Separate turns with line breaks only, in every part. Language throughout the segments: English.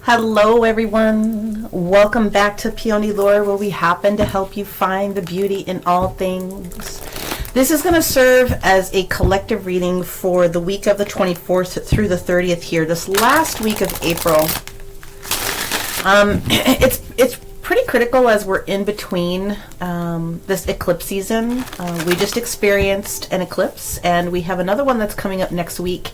Hello everyone, welcome back to Peony Lore, where we happen to help you find the beauty in all things. This is going to serve as a collective reading for the week of the 24th through the 30th here, this last week of April. It's pretty critical as we're in between this eclipse season. We just experienced an eclipse and we have another one that's coming up next week.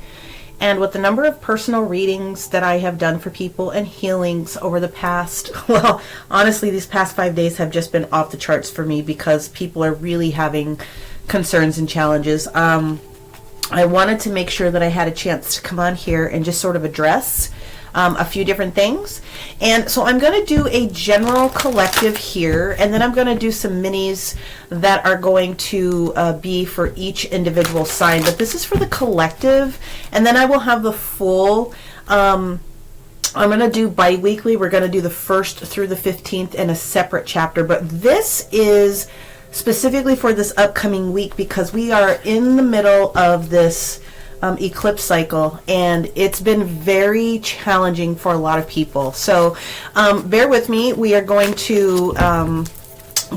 And with the number of personal readings that I have done for people and healings over the past, well, honestly, these past 5 days have just been off the charts for me because people are really having concerns and challenges. I wanted to make sure that I had a chance to come on here and just sort of address a few different things. And so I'm going to do a general collective here, and then I'm going to do some minis that are going to be for each individual sign. But this is for the collective, and then I will have the full, I'm going to do bi-weekly. We're going to do the 1st through the 15th in a separate chapter. But this is specifically for this upcoming week because we are in the middle of this eclipse cycle, and it's been very challenging for a lot of people. So bear with me. We are going to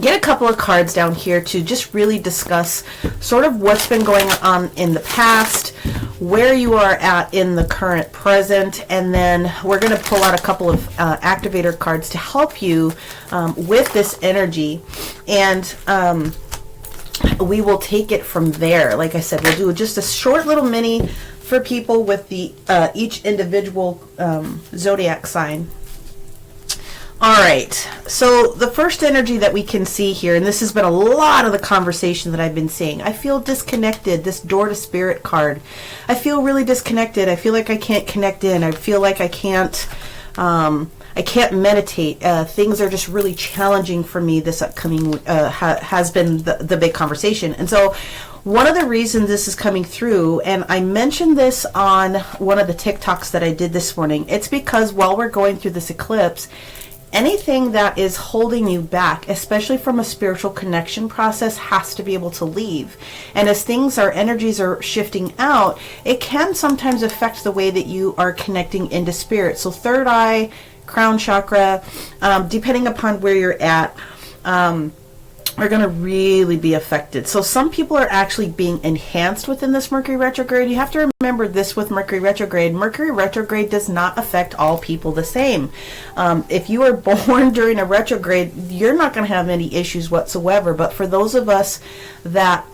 get a couple of cards down here to just really discuss sort of what's been going on in the past, where you are at in the current present, and then we're going to pull out a couple of activator cards to help you with this energy, and we will take it from there. Like I said, we'll do just a short little mini for people with the each individual zodiac sign. All right, so the first energy that we can see here, and this has been a lot of the conversation that I've been seeing, I feel disconnected. This door to spirit card, I feel really disconnected. I feel like I can't connect in. I feel like I can't meditate. Things are just really challenging for me this upcoming has been the big conversation. And so one of the reasons this is coming through, and I mentioned this on one of the TikToks that I did this morning, it's because while we're going through this eclipse, anything that is holding you back, especially from a spiritual connection process, has to be able to leave. And as our energies are shifting out, it can sometimes affect the way that you are connecting into spirit. So third eye, crown chakra, depending upon where you're at, are going to really be affected. So some people are actually being enhanced within this Mercury retrograde. You have to remember this with Mercury retrograde. Mercury retrograde does not affect all people the same. If you were born during a retrograde, you're not going to have any issues whatsoever. But for those of us that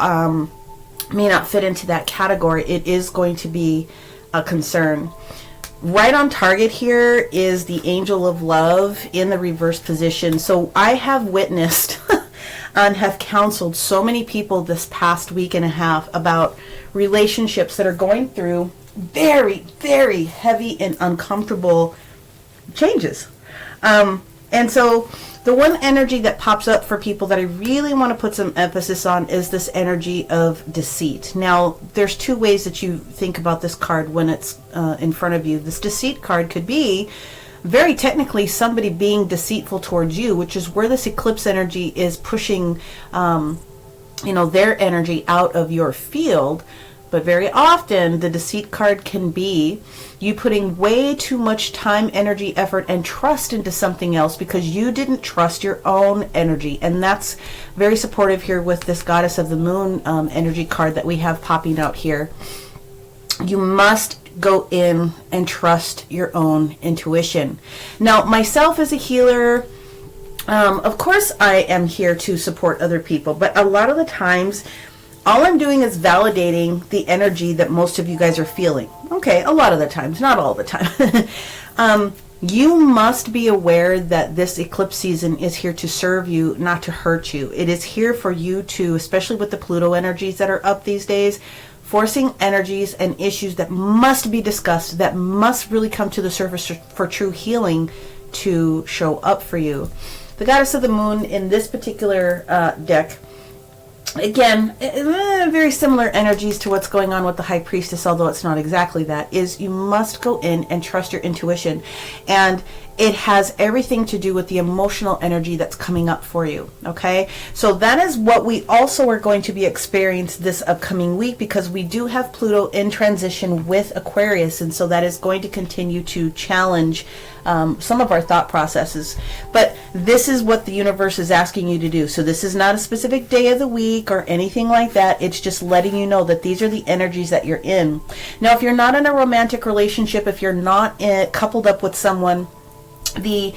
may not fit into that category, it is going to be a concern. Right on target here is the Angel of Love in the reverse position. So I have witnessed and have counseled so many people this past week and a half about relationships that are going through very, very heavy and uncomfortable changes. And so the one energy that pops up for people that I really want to put some emphasis on is this energy of deceit. Now, there's two ways that you think about this card when it's in front of you. This deceit card could be very technically somebody being deceitful towards you, which is where this eclipse energy is pushing their energy out of your field. But very often the deceit card can be you putting way too much time, energy, effort, and trust into something else because you didn't trust your own energy. And that's very supportive here with this Goddess of the Moon energy card that we have popping out here. You must go in and trust your own intuition. Now, myself as a healer, of course I am here to support other people, but a lot of the times all I'm doing is validating the energy that most of you guys are feeling. Okay, a lot of the times, not all the time. You must be aware that this eclipse season is here to serve you, not to hurt you. It is here for you to, especially with the Pluto energies that are up these days, forcing energies and issues that must be discussed, that must really come to the surface for true healing to show up for you. The Goddess of the Moon in this particular deck, again, very similar energies to what's going on with the High Priestess, although it's not exactly that, is you must go in and trust your intuition. And it has everything to do with the emotional energy that's coming up for you. Okay, so that is what we also are going to be experiencing this upcoming week, because we do have Pluto in transition with Aquarius, and so that is going to continue to challenge some of our thought processes. But this is what the universe is asking you to do. So this is not a specific day of the week or anything like that. It's just letting you know that these are the energies that you're in. Now, if you're not in a romantic relationship, if you're not coupled up with someone, the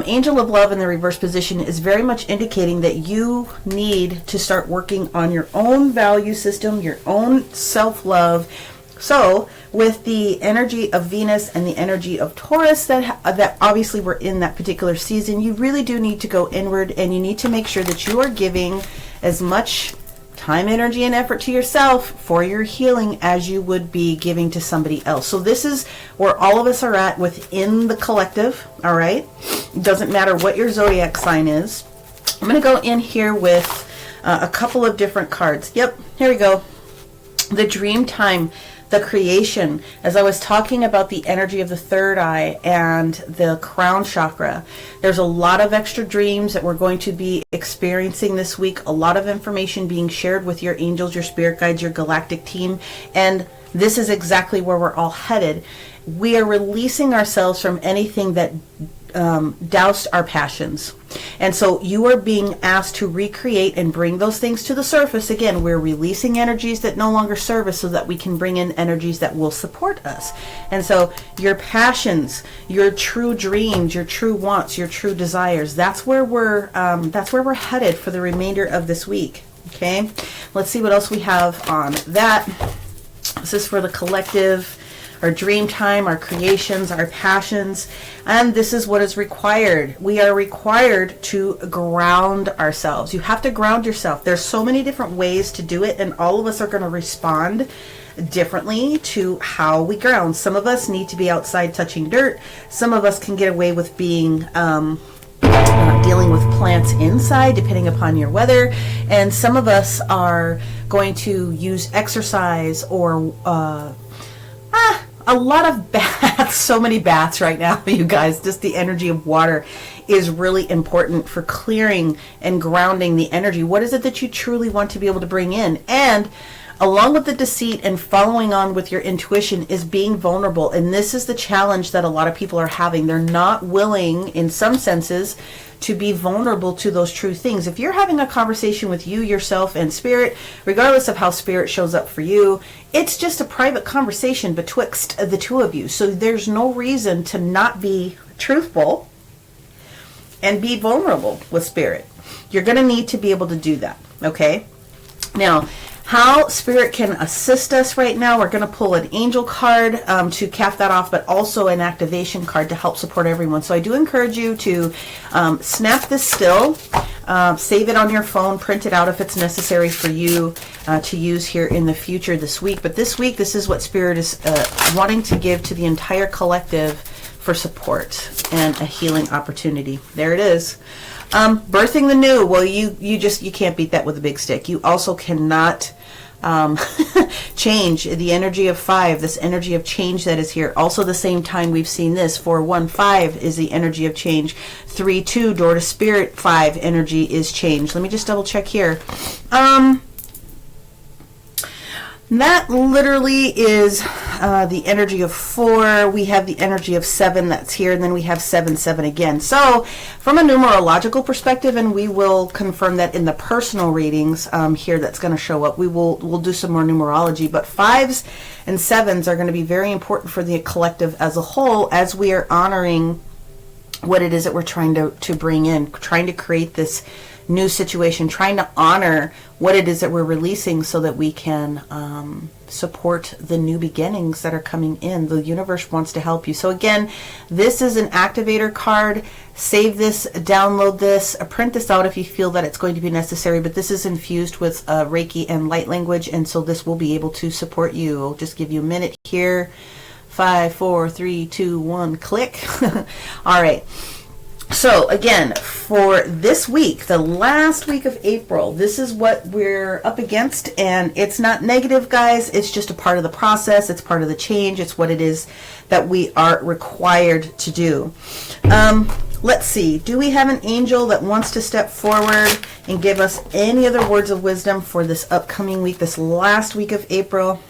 angel of love in the reverse position is very much indicating that you need to start working on your own value system, your own self-love. So with the energy of Venus and the energy of Taurus that obviously we're in that particular season, you really do need to go inward, and you need to make sure that you are giving as much time, energy, and effort to yourself for your healing as you would be giving to somebody else. So this is where all of us are at within the collective, all right? It doesn't matter what your zodiac sign is. I'm going to go in here with a couple of different cards. Yep, here we go. The dream time, the creation. As I was talking about the energy of the third eye and the crown chakra, there's a lot of extra dreams that we're going to be experiencing this week. A lot of information being shared with your angels, your spirit guides, your galactic team. And this is exactly where we're all headed. We are releasing ourselves from anything that doused our passions. And so you are being asked to recreate and bring those things to the surface. Again, we're releasing energies that no longer serve us so that we can bring in energies that will support us. And so your passions, your true dreams, your true wants, your true desires, that's where we're headed for the remainder of this week. Okay, let's see what else we have on that. This is for the collective, our dream time, our creations, our passions, and this is what is required. We are required to ground ourselves. You have to ground yourself. There's so many different ways to do it, and all of us are going to respond differently to how we ground. Some of us need to be outside touching dirt. Some of us can get away with being dealing with plants inside, depending upon your weather, and some of us are going to use exercise or a lot of baths, so many baths right now, you guys. Just the energy of water is really important for clearing and grounding the energy. What is it that you truly want to be able to bring in? And along with the deceit and following on with your intuition is being vulnerable. And this is the challenge that a lot of people are having. They're not willing, in some senses, to be vulnerable to those true things. If you're having a conversation with you, yourself, and spirit, regardless of how spirit shows up for you, it's just a private conversation betwixt the two of you. So there's no reason to not be truthful and be vulnerable with spirit. You're going to need to be able to do that, okay? Now, how spirit can assist us right now, we're going to pull an angel card to cap that off, but also an activation card to help support everyone. So I do encourage you to snap this still, save it on your phone, print it out if it's necessary for you to use here in the future this week. But this week, this is what spirit is wanting to give to the entire collective for support and a healing opportunity. There it is. Birthing the new. Well, you can't beat that with a big stick. You also cannot change the energy of 5, this energy of change that is here. Also the same time we've seen this, 4-1-5 is the energy of change. 3-2, door to spirit, 5 energy is change. Let me just double check here. That literally is the energy of 4. We have the energy of 7 that's here, and then we have 7-7 again. So from a numerological perspective, and we will confirm that in the personal readings here that's going to show up, we'll do some more numerology, but 5s and 7s are going to be very important for the collective as a whole, as we are honoring what it is that we're trying to bring in, trying to create this new situation, trying to honor what it is that we're releasing so that we can support the new beginnings that are coming in. The universe wants to help you. So again, this is an activator card. Save this, download this, print this out if you feel that it's going to be necessary, but this is infused with Reiki and light language, and so this will be able to support you. I'll just give you a minute here. 5, 4, 3, 2, 1, click. All right. So again, for this week, the last week of April, this is what we're up against, and it's not negative, guys. It's just a part of the process. It's part of the change. It's what it is that we are required to do. Let's see. Do we have an angel that wants to step forward and give us any other words of wisdom for this upcoming week, this last week of April?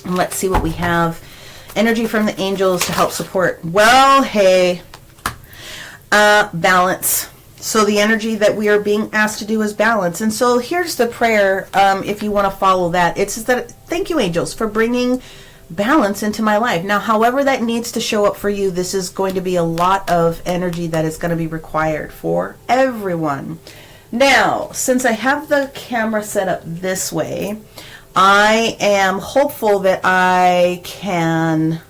And let's see what we have. Energy from the angels to help support. Well, hey, Balance. So the energy that we are being asked to do is balance. And so here's the prayer, if you want to follow that. It's that, thank you, angels, for bringing balance into my life. Now, however that needs to show up for you, this is going to be a lot of energy that is going to be required for everyone. Now, since I have the camera set up this way, I am hopeful that I can,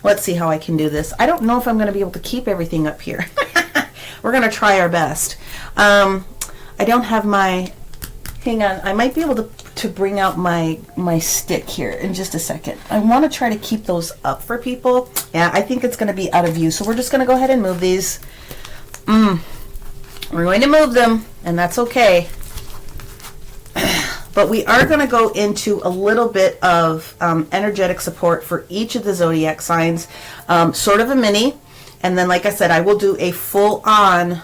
let's see how I can do this. I don't know if I'm going to be able to keep everything up here. We're going to try our best. I don't have my, hang on, I might be able to bring out my stick here in just a second. I want to try to keep those up for people. Yeah, I think it's going to be out of view. So we're just going to go ahead and move these. We're going to move them, and that's okay. But we are going to go into a little bit of energetic support for each of the zodiac signs, sort of a mini. And then, like I said, I will do a full-on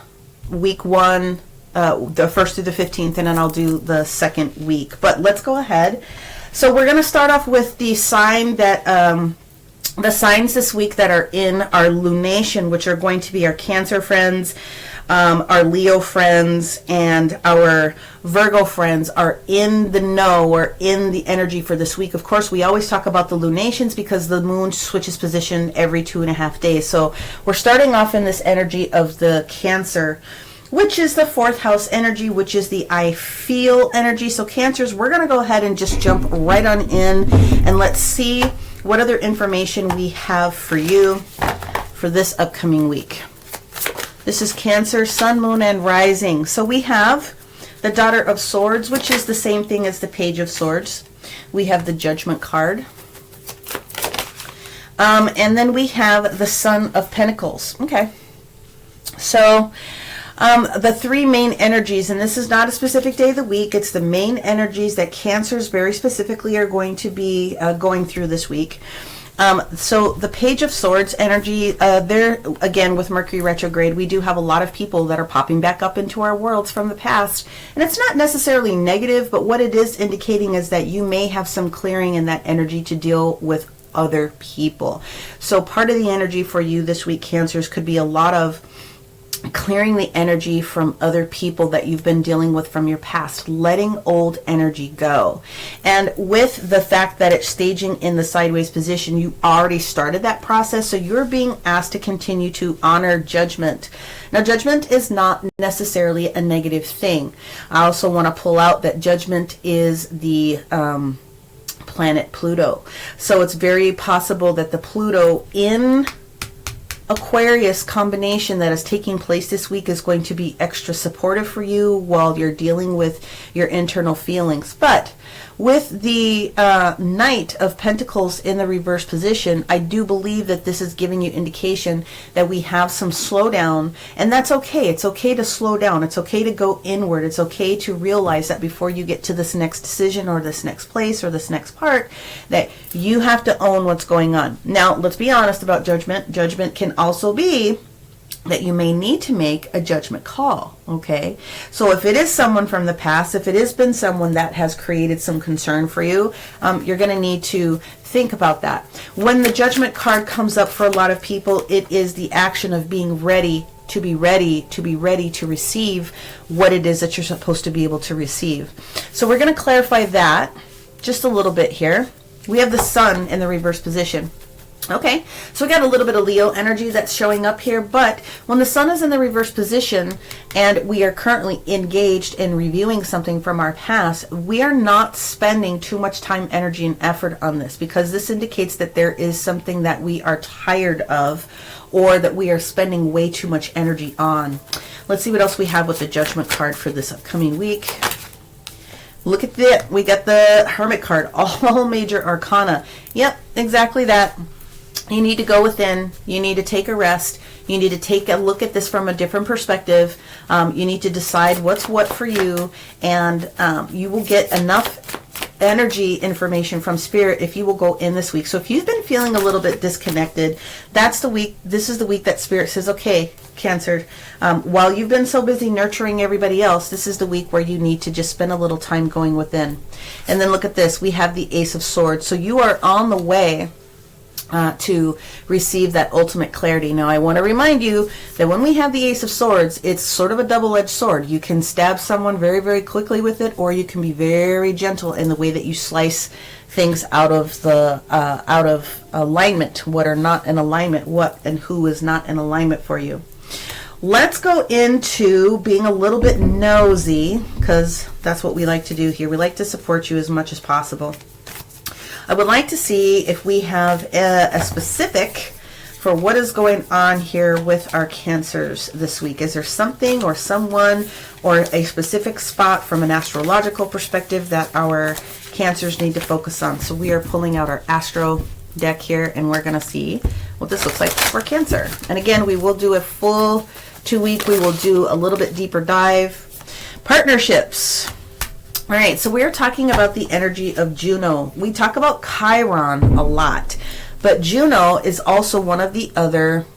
week 1, the 1st through the 15th, and then I'll do the second week. But let's go ahead. So we're going to start off with the sign that, the signs this week that are in our lunation, which are going to be our Cancer friends, our Leo friends, and our Virgo friends are in the know or in the energy for this week. Of course, we always talk about the lunations because the moon switches position every 2.5 days. So we're starting off in this energy of the Cancer, which is the 4th house energy, which is the I feel energy. So Cancers, we're going to go ahead and just jump right on in, and let's see what other information we have for you for this upcoming week. This is Cancer, Sun, Moon, and Rising. So we have the Daughter of Swords, which is the same thing as the Page of Swords. We have the Judgment card. And then we have the Son of Pentacles. Okay. So the 3 main energies, and this is not a specific day of the week, it's the main energies that Cancers very specifically are going to be going through this week. So the Page of Swords energy, there again with Mercury retrograde, we do have a lot of people that are popping back up into our worlds from the past. And it's not necessarily negative, but what it is indicating is that you may have some clearing in that energy to deal with other people. So part of the energy for you this week, Cancers, could be a lot of clearing the energy from other people that you've been dealing with from your past, letting old energy go. And with the fact that it's staging in the sideways position, you already started that process, so you're being asked to continue to honor Judgment. Now, Judgment is not necessarily a negative thing. I also want to pull out that Judgment is the planet Pluto. So it's very possible that the Pluto in Aquarius combination that is taking place this week is going to be extra supportive for you while you're dealing with your internal feelings. But with the Knight of Pentacles in the reverse position, I do believe that this is giving you indication that we have some slowdown, and that's okay. It's okay to slow down. It's okay to go inward. It's okay to realize that before you get to this next decision or this next place or this next part, that you have to own what's going on. Now, let's be honest about Judgment. Judgment can also be that you may need to make a judgment call, okay? So if it is someone from the past, if it has been someone that has created some concern for you, you're going to need to think about that. When the Judgment card comes up for a lot of people, it is the action of being ready to be ready to receive what it is that you're supposed to be able to receive. So we're going to clarify that just a little bit here. We have the Sun in the reverse position. Okay, so we got a little bit of Leo energy that's showing up here, but when the Sun is in the reverse position and we are currently engaged in reviewing something from our past, we are not spending too much time, energy, and effort on this, because this indicates that there is something that we are tired of or that we are spending way too much energy on. Let's see what else we have with the Judgment card for this upcoming week. Look at that. We got the Hermit card, all major arcana. Yep, exactly that. You need to go within. You need to take a rest. You need to take a look at this from a different perspective. You need to decide what's what for you, and you will get enough energy information from Spirit if you will go in this week. So if you've been feeling a little bit disconnected, that's the week. This is the week that Spirit says, okay, Cancer, while you've been so busy nurturing everybody else, this is the week where you need to just spend a little time going within. And then look at this. We have the Ace of Swords. So you are on the way to receive that ultimate clarity. Now, I want to remind you that when we have the Ace of Swords, it's sort of a double-edged sword. You can stab someone very, very quickly with it, or you can be very gentle in the way that you slice things out of alignment, what are not in alignment, what and who is not in alignment for you. Let's go into being a little bit nosy, because that's what we like to do here. We like to support you as much as possible. I would like to see if we have a specific for what is going on here with our Cancers this week. Is there something or someone or a specific spot from an astrological perspective that our Cancers need to focus on? So we are pulling out our astro deck here, and we're going to see what this looks like for Cancer. And again, we will do a full 2 week. We will do a little bit deeper dive. Partnerships. All right, so we're talking about the energy of Juno. We talk about Chiron a lot, but Juno is also one of the other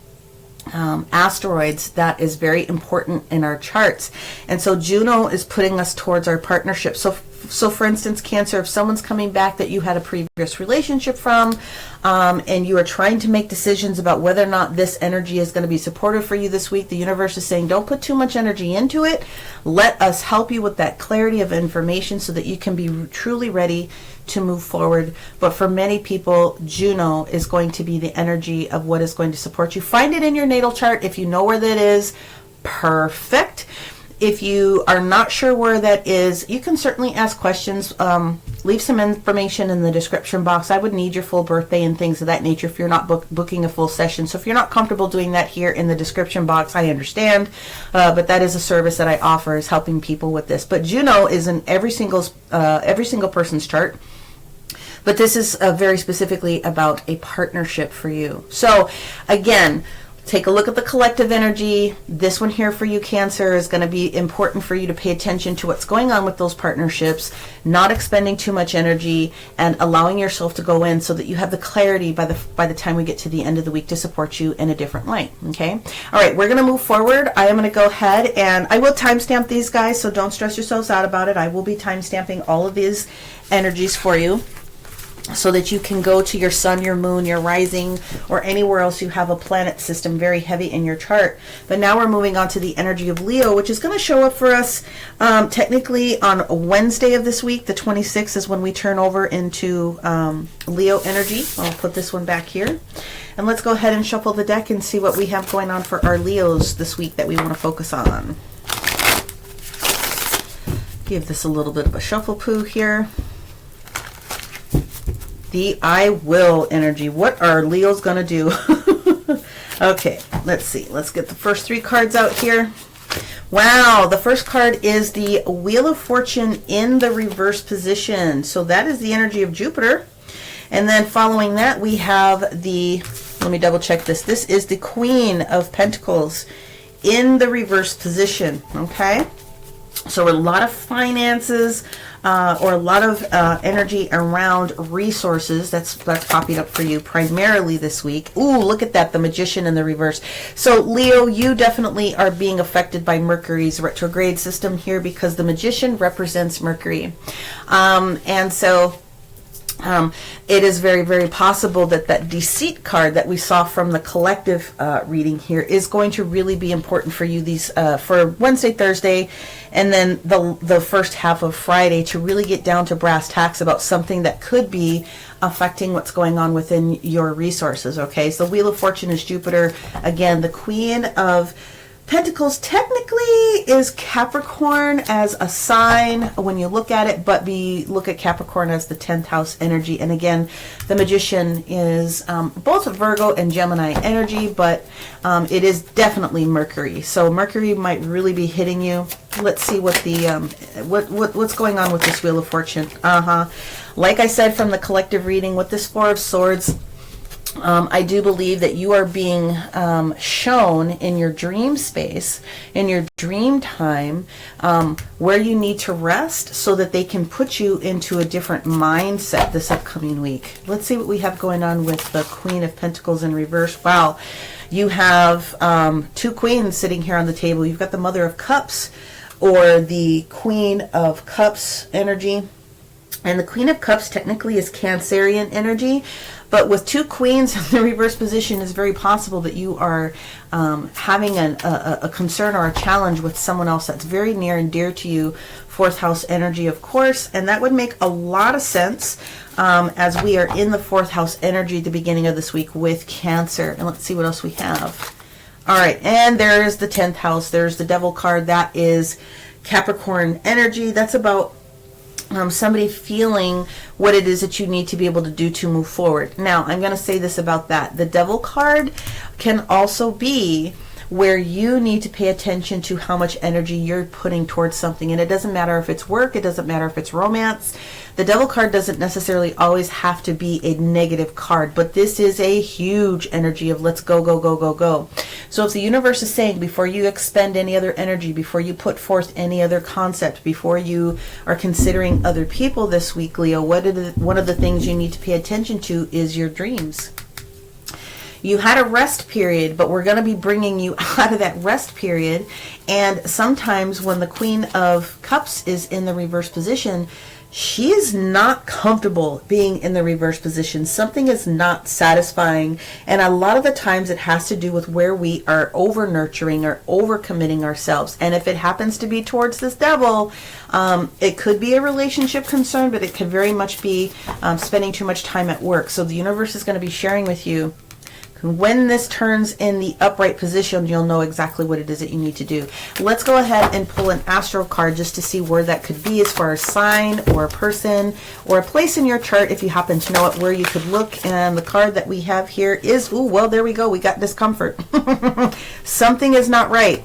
asteroids that is very important in our charts. And so Juno is putting us towards our partnership. So for instance, Cancer, if someone's coming back that you had a previous relationship from, and you are trying to make decisions about whether or not this energy is going to be supportive for you this week, the universe is saying, don't put too much energy into it. Let us help you with that clarity of information so that you can be truly ready to move forward. But for many people, Juno is going to be the energy of what is going to support you. Find it in your natal chart. If you know where that is, perfect. If you are not sure where that is, you can certainly ask questions. Leave some information in the description box. I would need your full birthday and things of that nature if you're not booking a full session. So if you're not comfortable doing that here in the description box, I understand. But that is a service that I offer, is helping people with this. But Juno is in every single person's chart. But this is very specifically about a partnership for you. So again, take a look at the collective energy. This one here for you, Cancer, is going to be important for you to pay attention to what's going on with those partnerships, not expending too much energy, and allowing yourself to go in so that you have the clarity by the time we get to the end of the week to support you in a different light. Okay? All right, we're going to move forward. I am going to go ahead, and I will timestamp these guys, so don't stress yourselves out about it. I will be timestamping all of these energies for you, so that you can go to your sun, your moon, your rising, or anywhere else you have a planet system very heavy in your chart. But now we're moving on to the energy of Leo, which is going to show up for us technically on Wednesday of this week. The 26th is when we turn over into Leo energy. I'll put this one back here. And let's go ahead and shuffle the deck and see what we have going on for our Leos this week that we want to focus on. Give this a little bit of a shuffle poo here. The I will energy. What are Leos going to do? Okay, let's see. Let's get the first 3 cards out here. Wow, the first card is the Wheel of Fortune in the reverse position. So that is the energy of Jupiter. And then following that, we have the, let me double check this. This is the Queen of Pentacles in the reverse position. Okay, so a lot of finances, or a lot of energy around resources that's popping up for you primarily this week. Ooh, look at that, the Magician in the reverse. So Leo, you definitely are being affected by Mercury's retrograde system here, because the Magician represents Mercury. And so it is very, very possible that that Deceit card that we saw from the collective reading here is going to really be important for you these for Wednesday, Thursday, and then the first half of Friday, to really get down to brass tacks about something that could be affecting what's going on within your resources. Okay, so Wheel of Fortune is Jupiter. Again, the Queen of Pentacles technically is Capricorn as a sign when you look at it, but we look at Capricorn as the 10th house energy. And again, the Magician is both Virgo and Gemini energy, but it is definitely Mercury. So Mercury might really be hitting you. Let's see what the what's going on with this Wheel of Fortune. Like I said from the collective reading, with this Four of Swords, I do believe that you are being shown in your dream space, in your dream time, where you need to rest so that they can put you into a different mindset this upcoming week. Let's see what we have going on with the Queen of Pentacles in reverse. Wow, you have 2 queens sitting here on the table. You've got the Mother of Cups, or the Queen of Cups energy. And the Queen of Cups technically is Cancerian energy, but with 2 queens in the reverse position, it's very possible that you are having a concern or a challenge with someone else that's very near and dear to you. 4th house energy, of course, and that would make a lot of sense as we are in the 4th house energy at the beginning of this week with Cancer. And let's see what else we have. All right, and there's the 10th house. There's the Devil card. That is Capricorn energy. That's about somebody feeling what it is that you need to be able to do to move forward. Now, I'm going to say this about that. The Devil card can also be where you need to pay attention to how much energy you're putting towards something. And it doesn't matter if it's work, it doesn't matter if it's romance. The Devil card doesn't necessarily always have to be a negative card, but this is a huge energy of let's go, go, go, go, go. So if the universe is saying before you expend any other energy, before you put forth any other concept, before you are considering other people this week, Leo, one of the things you need to pay attention to is your dreams. You had a rest period, but we're going to be bringing you out of that rest period. And sometimes when the Queen of Cups is in the reverse position, she is not comfortable being in the reverse position. Something is not satisfying. And a lot of the times it has to do with where we are over nurturing or over committing ourselves. And if it happens to be towards this Devil, it could be a relationship concern, but it could very much be spending too much time at work. So the universe is going to be sharing with you, when this turns in the upright position, you'll know exactly what it is that you need to do. Let's go ahead and pull an astro card just to see where that could be as far as sign or a person or a place in your chart if you happen to know it, where you could look. And the card that we have here is, ooh, well, there we go. We got discomfort. Something is not right,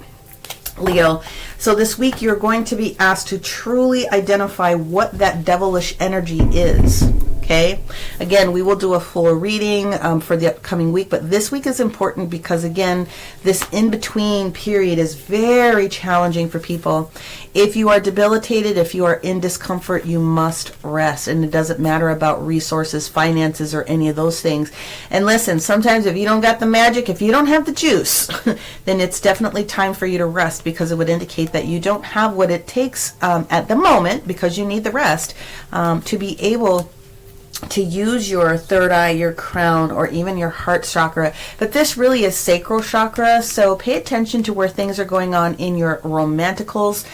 Leo. So this week you're going to be asked to truly identify what that devilish energy is. Okay, again, we will do a full reading for the upcoming week, but this week is important because, again, this in-between period is very challenging for people. If you are debilitated, if you are in discomfort, you must rest, and it doesn't matter about resources, finances, or any of those things. And listen, sometimes if you don't got the magic, if you don't have the juice, then it's definitely time for you to rest, because it would indicate that you don't have what it takes at the moment, because you need the rest to be able to use your third eye, your crown, or even your heart chakra. But this really is sacral chakra, so pay attention to where things are going on in your romanticals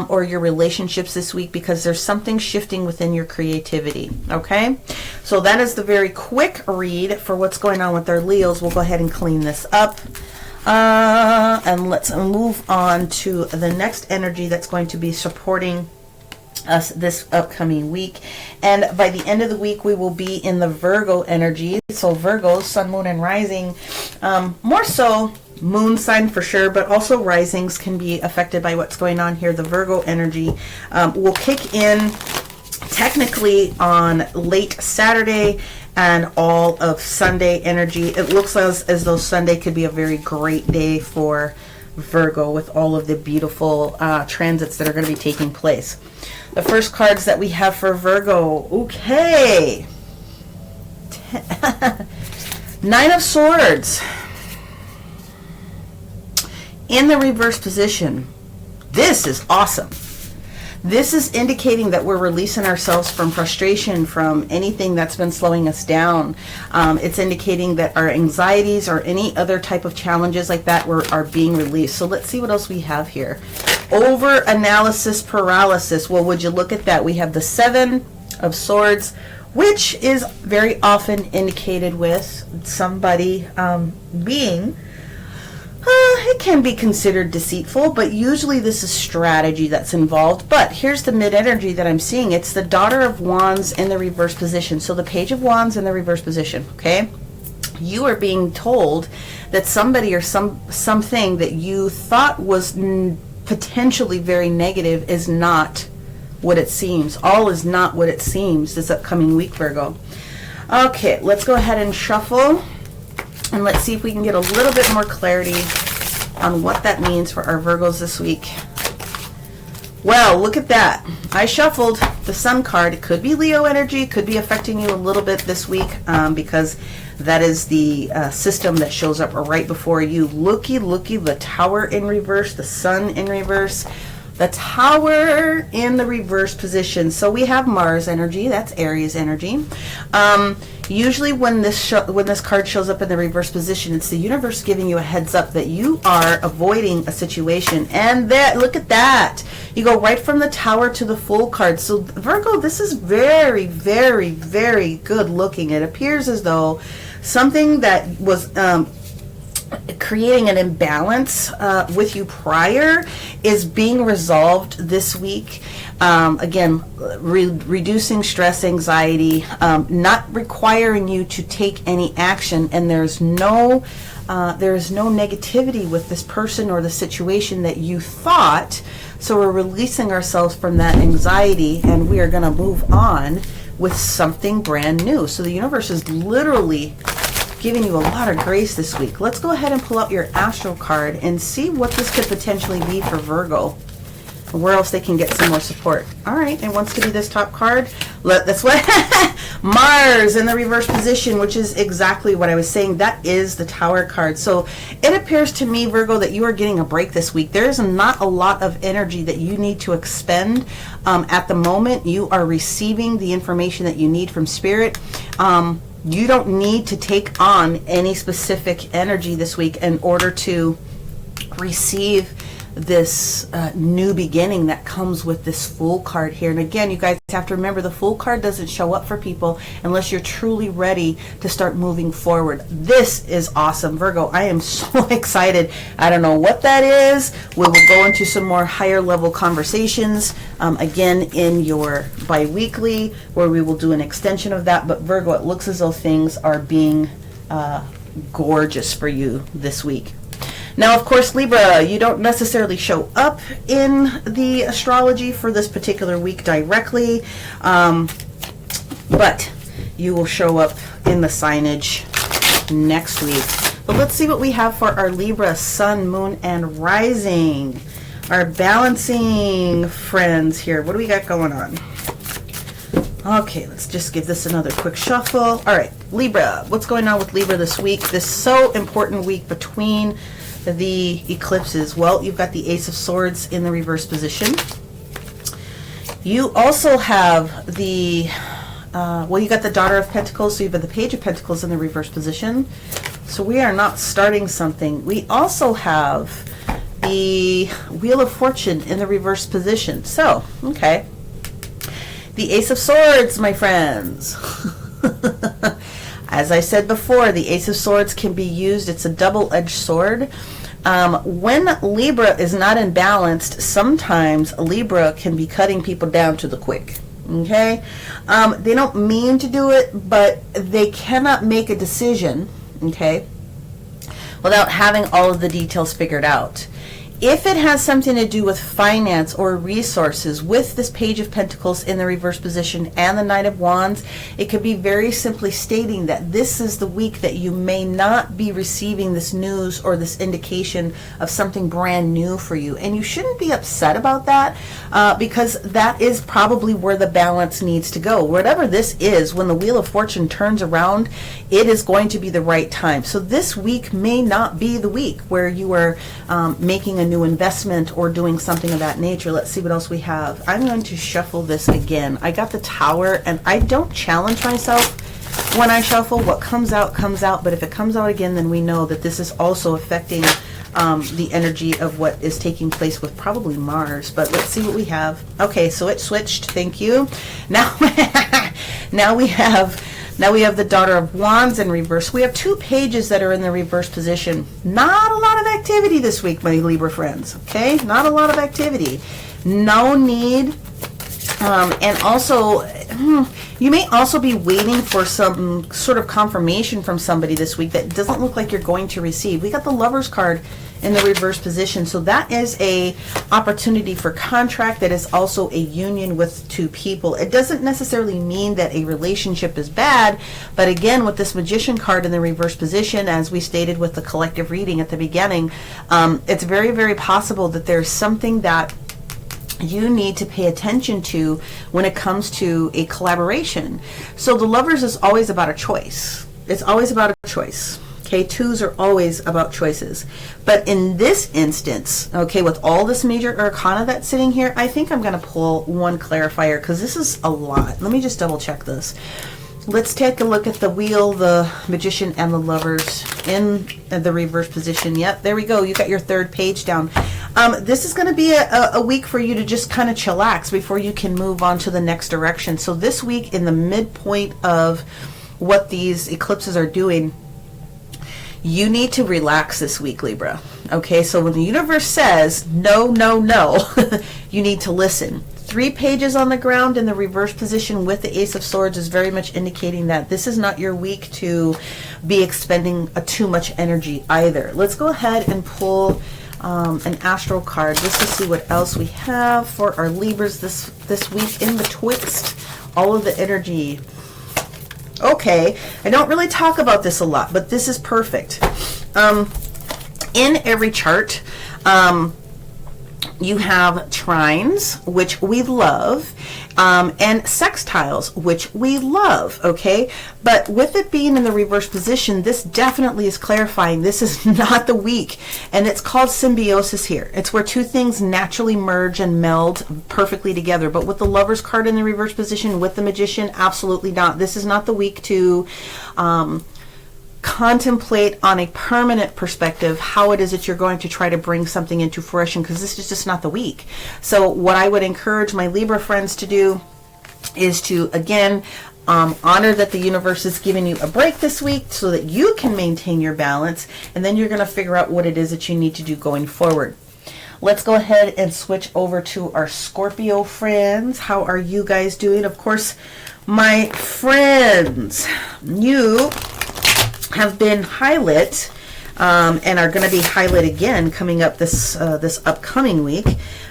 or your relationships this week, because there's something shifting within your creativity. Okay, so that is the very quick read for what's going on with our Leos. We'll go ahead and clean this up. And let's move on to the next energy that's going to be supporting us this upcoming week. And by the end of the week, we will be in the Virgo energy. So Virgo, sun, moon, and rising, more so moon sign for sure, but also risings can be affected by what's going on here. The Virgo energy will kick in technically on late Saturday and all of Sunday energy. It looks as though Sunday could be a very great day for Virgo with all of the beautiful transits that are going to be taking place. The first cards that we have for Virgo, okay. 9 of Swords. In the reverse position. This is awesome. This is indicating that we're releasing ourselves from frustration, from anything that's been slowing us down. It's indicating that our anxieties or any other type of challenges like that are being released. So let's see what else we have here. Over analysis paralysis. Well, would you look at that? We have the 7 of Swords, which is very often indicated with somebody being it can be considered deceitful, but usually this is strategy that's involved. But here's the mid-energy that I'm seeing. It's the Daughter of Wands in the reverse position. So the Page of Wands in the reverse position, okay? You are being told that somebody or something that you thought was potentially very negative is not what it seems. All is not what it seems this upcoming week, Virgo. Okay, let's go ahead and shuffle. And let's see if we can get a little bit more clarity on what that means for our Virgos this week. Well, look at that. I shuffled the Sun card. It could be Leo energy. Could be affecting you a little bit this week because that is the system that shows up right before you. Looky, the Tower in reverse, the Sun in reverse. The Tower in the reverse position. So we have Mars energy, that's Aries energy. Usually when this card shows up in the reverse position, it's the universe giving you a heads up that you are avoiding a situation. And that, look at that. You go right from the Tower to the Fool card. So Virgo, this is very, very, very good looking. It appears as though something that was creating an imbalance with you prior is being resolved this week. Again, reducing stress, anxiety, not requiring you to take any action, and there is no negativity with this person or the situation that you thought. So we're releasing ourselves from that anxiety, and we are going to move on with something brand new. So the universe is literally giving you a lot of grace this week. Let's go ahead and pull out your astral card and see what this could potentially be for Virgo. Where else they can get some more support. All right, it wants to be this top card. That's what Mars in the reverse position, which is exactly what I was saying. That is the Tower card. So it appears to me, Virgo, that you are getting a break this week. There is not a lot of energy that you need to expend at the moment. You are receiving the information that you need from Spirit. You don't need to take on any specific energy this week in order to receive this new beginning that comes with this Fool card here. And again, you guys have to remember, the Fool card doesn't show up for people unless you're truly ready to start moving forward. This is awesome, Virgo. I am so excited. I don't know what that is. We will go into some more higher level conversations again in your bi-weekly, where we will do an extension of that. But Virgo, it looks as though things are being gorgeous for you this week. Now, of course, Libra, you don't necessarily show up in the astrology for this particular week directly, but you will show up in the signage next week. But let's see what we have for our Libra Sun, Moon, and Rising. Our balancing friends here. What do we got going on? Okay, let's just give this another quick shuffle. All right, Libra, what's going on with Libra this week? This so important week between the eclipses. Well, you've got the Ace of Swords in the reverse position. You also have the you got the Daughter of Pentacles, so you've got the Page of Pentacles in the reverse position. So we are not starting something. We also have the Wheel of Fortune in the reverse position. So, okay. The Ace of Swords, my friends. As I said before, the Ace of Swords can be used. It's a double-edged sword. When Libra is not imbalanced, sometimes Libra can be cutting people down to the quick. Okay? They don't mean to do it, but they cannot make a decision, okay, without having all of the details figured out. If it has something to do with finance or resources, with this Page of Pentacles in the reverse position and the Knight of Wands, it could be very simply stating that this is the week that you may not be receiving this news or this indication of something brand new for you. And you shouldn't be upset about that because that is probably where the balance needs to go. Whatever this is, when the Wheel of Fortune turns around, it is going to be the right time. So this week may not be the week where you are making a new investment or doing something of that nature. Let's see what else we have. I'm going to shuffle this again. I got the Tower, and I don't challenge myself when I shuffle. What comes out, but if it comes out again, then we know that this is also affecting the energy of what is taking place with probably Mars. But let's see what we have. Okay, so it switched. Thank you. Now, now we have the Daughter of Wands in reverse. We have two pages that are in the reverse position. Not a lot of activity this week, my Libra friends. Okay, not a lot of activity. No need. And also, you may also be waiting for some sort of confirmation from somebody this week that doesn't look like you're going to receive. We got the Lovers card in the reverse position. So that is a opportunity for contract. That is also a union with two people. It doesn't necessarily mean that a relationship is bad, but again, with this Magician card in the reverse position, as we stated with the collective reading at the beginning, it's very, very possible that there's something that you need to pay attention to when it comes to a collaboration. So the Lovers is always about a choice. It's always about a choice. Okay, 2s are always about choices. But in this instance, okay, with all this major arcana that's sitting here, I think I'm going to pull one clarifier because this is a lot. Let me just double check this. Let's take a look at the Wheel, the Magician, and the Lovers in the reverse position. Yep, there we go. You got your 3rd page down. This is going to be a week for you to just kind of chillax before you can move on to the next direction. So this week, in the midpoint of what these eclipses are doing, you need to relax this week, Libra. Okay, so when the universe says no, no, no, you need to listen. 3 pages on the ground in the reverse position with the Ace of Swords is very much indicating that this is not your week to be expending too much energy either. Let's go ahead and pull an astral card just to see what else we have for our Libras this week in betwixt all of the energy. Okay, I don't really talk about this a lot, but this is perfect. In every chart, you have trines, which we love, and sextiles, which we love, okay? But with it being in the reverse position, this definitely is clarifying this is not the week, and it's called symbiosis here. It's where 2 things naturally merge and meld perfectly together. But with the Lovers card in the reverse position, with the Magician, absolutely not. This is not the week to contemplate on a permanent perspective how it is that you're going to try to bring something into fruition, because this is just not the week. So what I would encourage my Libra friends to do is to, again, honor that the universe is giving you a break this week so that you can maintain your balance, and then you're going to figure out what it is that you need to do going forward. Let's go ahead and switch over to our Scorpio friends. How are you guys doing? Of course, my friends, you have been highlit and are going to be highlight again coming up this upcoming week.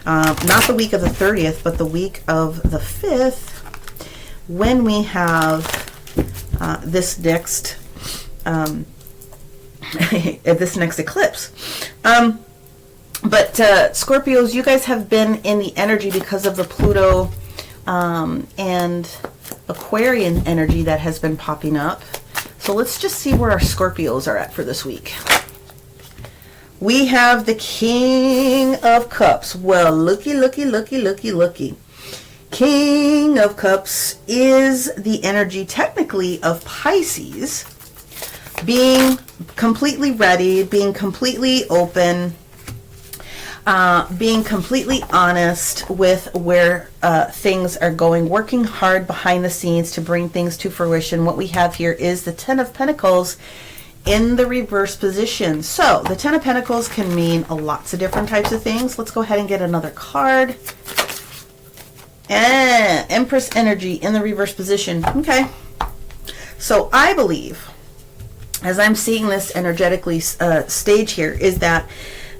Not the week of the 30th, but the week of the 5th, when we have this next this next eclipse. But Scorpios, you guys have been in the energy because of the Pluto and Aquarian energy that has been popping up. So let's just see where our Scorpios are at for this week. We have the King of Cups. Well, looky, looky, looky, looky, looky. King of Cups is the energy technically of Pisces, being completely ready, being completely open, being completely honest with where things are going, working hard behind the scenes to bring things to fruition. What we have here is the 10 of Pentacles in the reverse position. So the 10 of Pentacles can mean lots of different types of things. Let's go ahead and get another card. And Empress energy in the reverse position. Okay. So I believe, as I'm seeing this energetically stage here, is that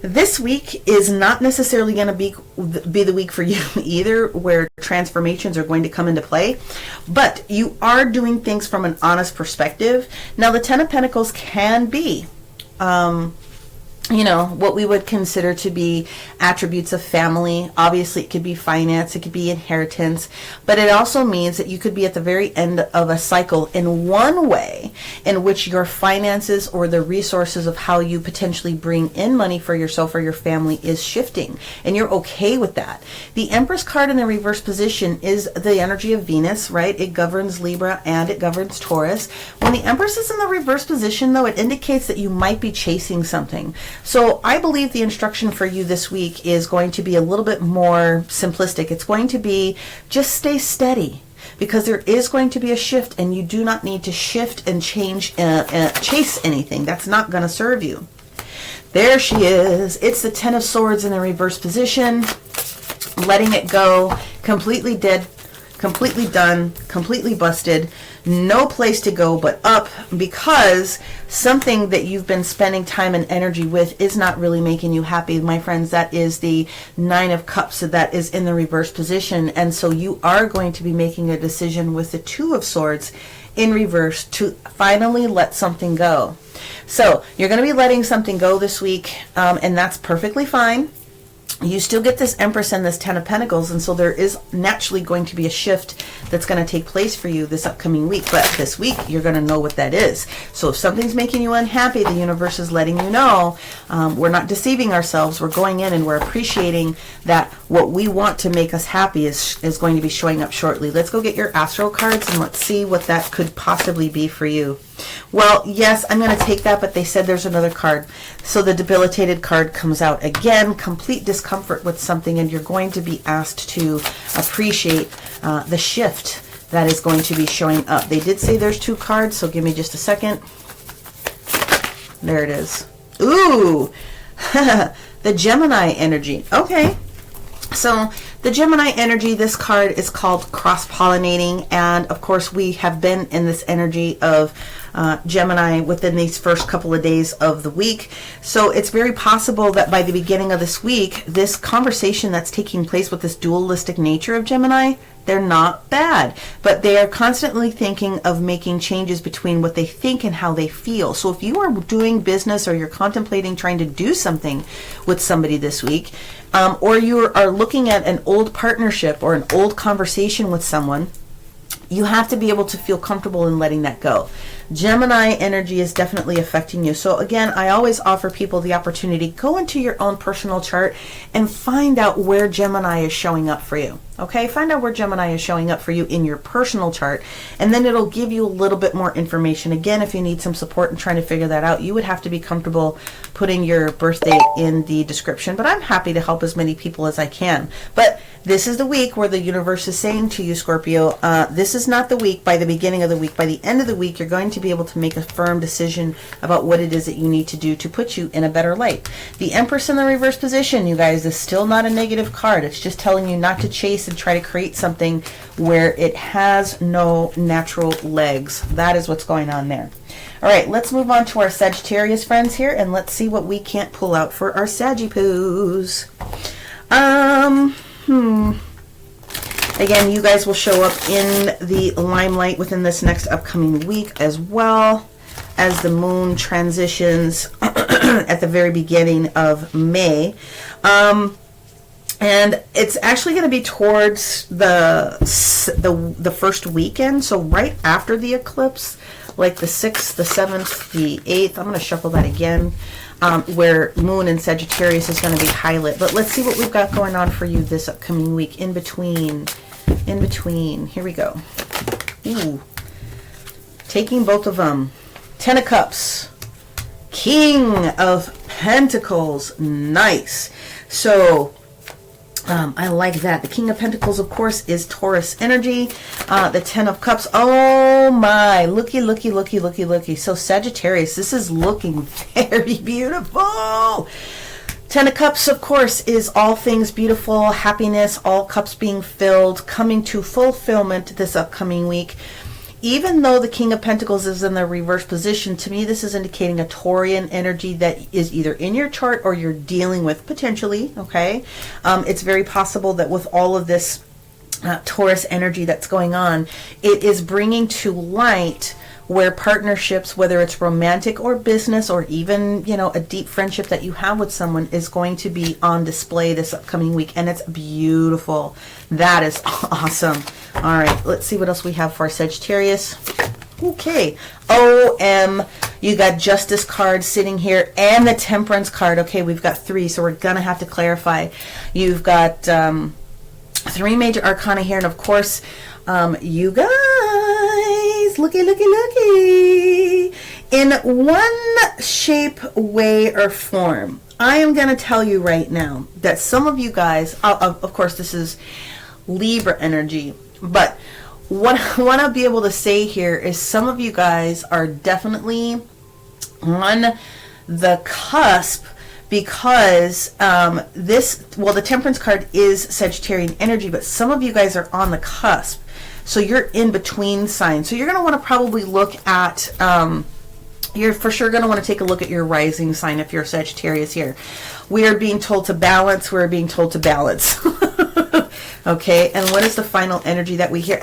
this week is not necessarily going to be the week for you either, where transformations are going to come into play, but you are doing things from an honest perspective. Now, the 10 of Pentacles can be, you know, what we would consider to be attributes of family. Obviously, it could be finance, it could be inheritance, but it also means that you could be at the very end of a cycle in one way in which your finances or the resources of how you potentially bring in money for yourself or your family is shifting, and you're okay with that. The Empress card in the reverse position is the energy of Venus, right? It governs Libra and it governs Taurus. When the Empress is in the reverse position, though, it indicates that you might be chasing something. So I believe the instruction for you this week is going to be a little bit more simplistic. It's going to be just stay steady, because there is going to be a shift, and you do not need to shift and change, chase anything. That's not going to serve you. There she is. It's the 10 of Swords in the reverse position, letting it go, completely dead, completely done, completely busted. No place to go but up, because something that you've been spending time and energy with is not really making you happy, my friends. That is the 9 of Cups that is in the reverse position, and so you are going to be making a decision with the 2 of Swords in reverse to finally let something go. So you're going to be letting something go this week, and that's perfectly fine. you still get this Empress and this Ten of Pentacles, and so there is naturally going to be a shift that's going to take place for you this upcoming week. But this week, you're going to know what that is. So if something's making you unhappy, the universe is letting you know. We're not deceiving ourselves. We're going in and we're appreciating that what we want to make us happy is going to be showing up shortly. Let's go get your astro cards and let's see what that could possibly be for you. Well, yes, I'm going to take that, but they said there's another card. So the debilitated card comes out again, complete discomfort with something, and you're going to be asked to appreciate the shift that is going to be showing up. They did say there's 2 cards, so give me just a second. There it is. Ooh, the Gemini energy. Okay. So the Gemini energy, this card is called cross-pollinating, and of course we have been in this energy of Gemini within these first couple of days of the week. So it's very possible that by the beginning of this week, this conversation that's taking place with this dualistic nature of Gemini, they're not bad, but they are constantly thinking of making changes between what they think and how they feel. So if you are doing business or you're contemplating trying to do something with somebody this week, or you are looking at an old partnership or an old conversation with someone, you have to be able to feel comfortable in letting that go. Gemini energy is definitely affecting you. So again, I always offer people the opportunity, go into your own personal chart and find out where Gemini is showing up for you. Okay, find out where Gemini is showing up for you in your personal chart, and then it'll give you a little bit more information. Again, if you need some support in trying to figure that out, you would have to be comfortable putting your birthday in the description, but I'm happy to help as many people as I can. But this is the week where the universe is saying to you, Scorpio, this is not the week by the beginning of the week. By the end of the week, you're going to be able to make a firm decision about what it is that you need to do to put you in a better light. The Empress in the reverse position, you guys, is still not a negative card. It's just telling you not to chase and try to create something where it has no natural legs. That is what's going on there. All right, let's move on to our Sagittarius friends here, and let's see what we can't pull out for our Saggy-poos. Again, you guys will show up in the limelight within this next upcoming week, as well as the moon transitions at the very beginning of May. And it's actually going to be towards the first weekend, so right after the eclipse, like the 6th, the 7th, the 8th. I'm going to shuffle that again, where Moon and Sagittarius is going to be highlight. But let's see what we've got going on for you this upcoming week. In between. Here we go. Ooh. Taking both of them. 10 of Cups. King of Pentacles. Nice. So I like that. The King of Pentacles, of course, is Taurus energy. The 10 of Cups. Oh my. Looky, looky, looky, looky, looky. So Sagittarius, this is looking very beautiful. 10 of Cups, of course, is all things beautiful, happiness, all cups being filled, coming to fulfillment this upcoming week. Even though the King of Pentacles is in the reverse position, to me this is indicating a Taurian energy that is either in your chart or you're dealing with potentially, okay? It's very possible that with all of this Taurus energy that's going on, it is bringing to light where partnerships, whether it's romantic or business or even, you know, a deep friendship that you have with someone, is going to be on display this upcoming week, and it's beautiful. That is awesome. All right, let's see what else we have for Sagittarius. Okay. You got Justice card sitting here and the Temperance card. Okay, we've got 3, so we're going to have to clarify. You've got 3 major arcana here, and of course, you guys, looky, looky, looky. In one shape, way, or form, I am going to tell you right now that some of you guys, of course, this is Libra energy, but what I want to be able to say here is some of you guys are definitely on the cusp, because the Temperance card is Sagittarian energy, but some of you guys are on the cusp. So you're in between signs. So you're going to want to probably look at, you're for sure going to want to take a look at your rising sign if you're Sagittarius here. We are being told to balance. We're being told to balance. Okay, and what is the final energy that we hear?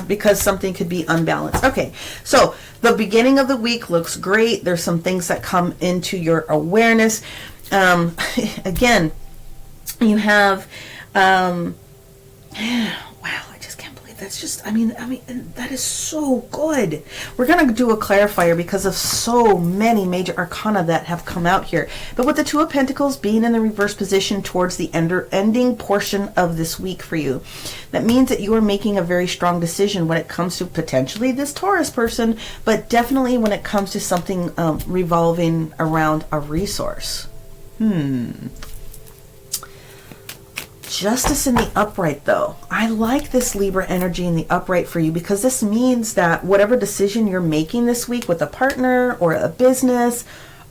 Because something could be unbalanced. Okay, so the beginning of the week looks great. There's some things that come into your awareness. Again, You have, wow, I just can't believe that's just, I mean, that is so good. We're going to do a clarifier because of so many major arcana that have come out here. But with the Two of Pentacles being in the reverse position towards the ending portion of this week for you, that means that you are making a very strong decision when it comes to potentially this Taurus person, but definitely when it comes to something revolving around a resource. Justice in the upright, though. I like this Libra energy in the upright for you, because this means that whatever decision you're making this week with a partner or a business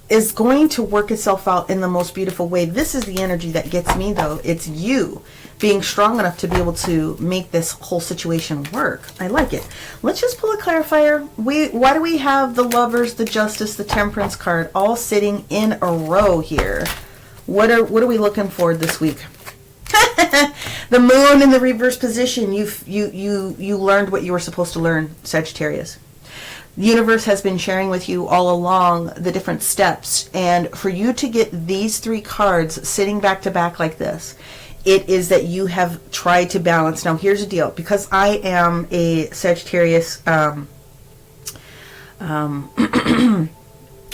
is going to work itself out in the most beautiful way. This is the energy that gets me, though. It's you being strong enough to be able to make this whole situation work. I like it. Let's just pull a clarifier. Why do we have the Lovers, the Justice, the Temperance card all sitting in a row here? What are we looking for this week? The Moon in the reverse position. You learned what you were supposed to learn, Sagittarius. The universe has been sharing with you all along the different steps, and for you to get these three cards sitting back to back like this, it is that you have tried to balance. Now here's the deal, because I am a Sagittarius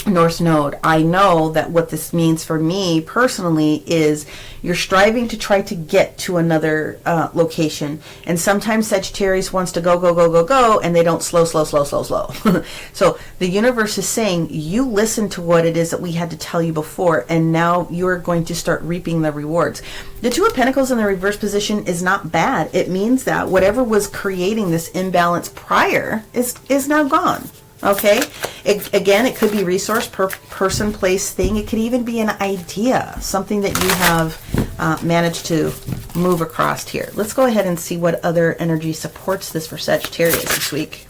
North Node, I know that what this means for me personally is you're striving to try to get to another location, and sometimes Sagittarius wants to go, and they don't slow. So the universe is saying, you listen to what it is that we had to tell you before, and now you're going to start reaping the rewards. The Two of Pentacles in the reverse position is not bad. It means that whatever was creating this imbalance prior is now gone. Okay, again, it could be resource, person, place, thing. It could even be an idea, something that you have managed to move across here. Let's go ahead and see what other energy supports this for Sagittarius this week.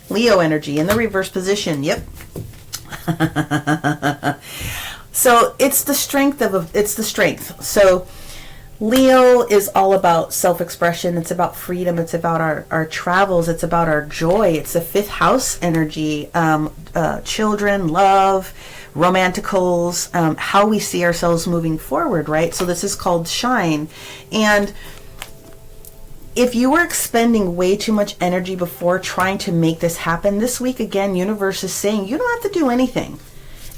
Leo energy in the reverse position. Yep. So it's the strength. So Leo is all about self-expression. It's about freedom. It's about our travels. It's about our joy. It's the fifth house energy. Children, love, romanticals, how we see ourselves moving forward, right? So this is called shine. And if you were expending way too much energy before trying to make this happen, this week, again, universe is saying you don't have to do anything.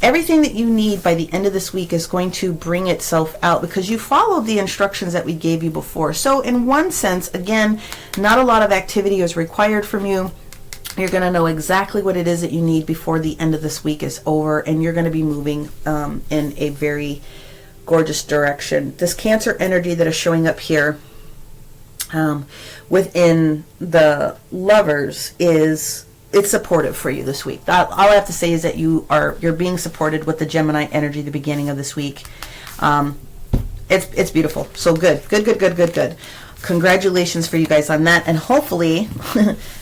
Everything that you need by the end of this week is going to bring itself out because you followed the instructions that we gave you before. So in one sense, again, not a lot of activity is required from you. You're going to know exactly what it is that you need before the end of this week is over, and you're going to be moving in a very gorgeous direction. This Cancer energy that is showing up here within the Lovers it's supportive for you this week. All I have to say is that you're being supported with the Gemini energy at the beginning of this week. It's beautiful. So good. Congratulations for you guys on that. And hopefully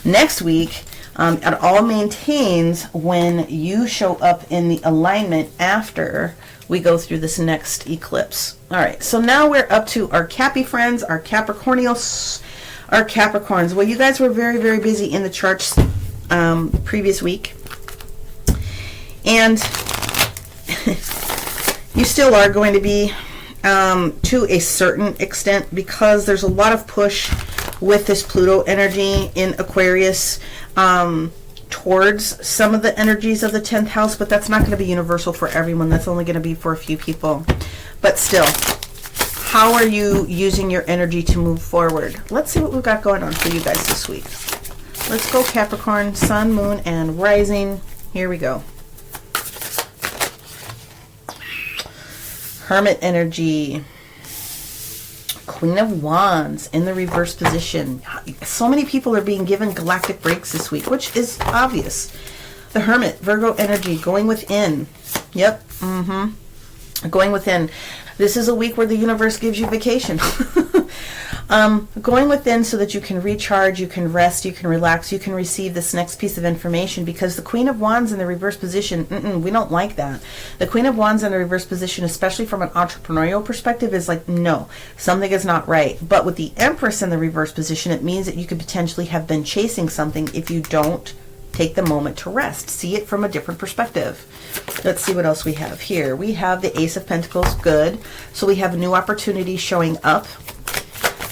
next week it all maintains when you show up in the alignment after we go through this next eclipse. All right. So now we're up to our Cappy friends, our Capricornials, our Capricorns. Well, you guys were very, very busy in the charts previous week, and you still are going to be to a certain extent, because there's a lot of push with this Pluto energy in Aquarius towards some of the energies of the 10th house, but that's not going to be universal for everyone. That's only going to be for a few people. But still, how are you using your energy to move forward? Let's see what we've got going on for you guys this week. Let's go Capricorn, Sun, Moon, and Rising. Here we go. Hermit energy. Queen of Wands in the reverse position. So many people are being given galactic breaks this week, which is obvious. The Hermit, Virgo energy, going within. Yep. Going within. This is a week where the universe gives you vacation. Going within so that you can recharge, you can rest, you can relax, you can receive this next piece of information, because the Queen of Wands in the reverse position, we don't like that. The Queen of Wands in the reverse position, especially from an entrepreneurial perspective, is like, no, something is not right. But with the Empress in the reverse position, it means that you could potentially have been chasing something if you don't take the moment to rest. See it from a different perspective. Let's see what else we have here. We have the Ace of Pentacles. Good. So we have a new opportunity showing up.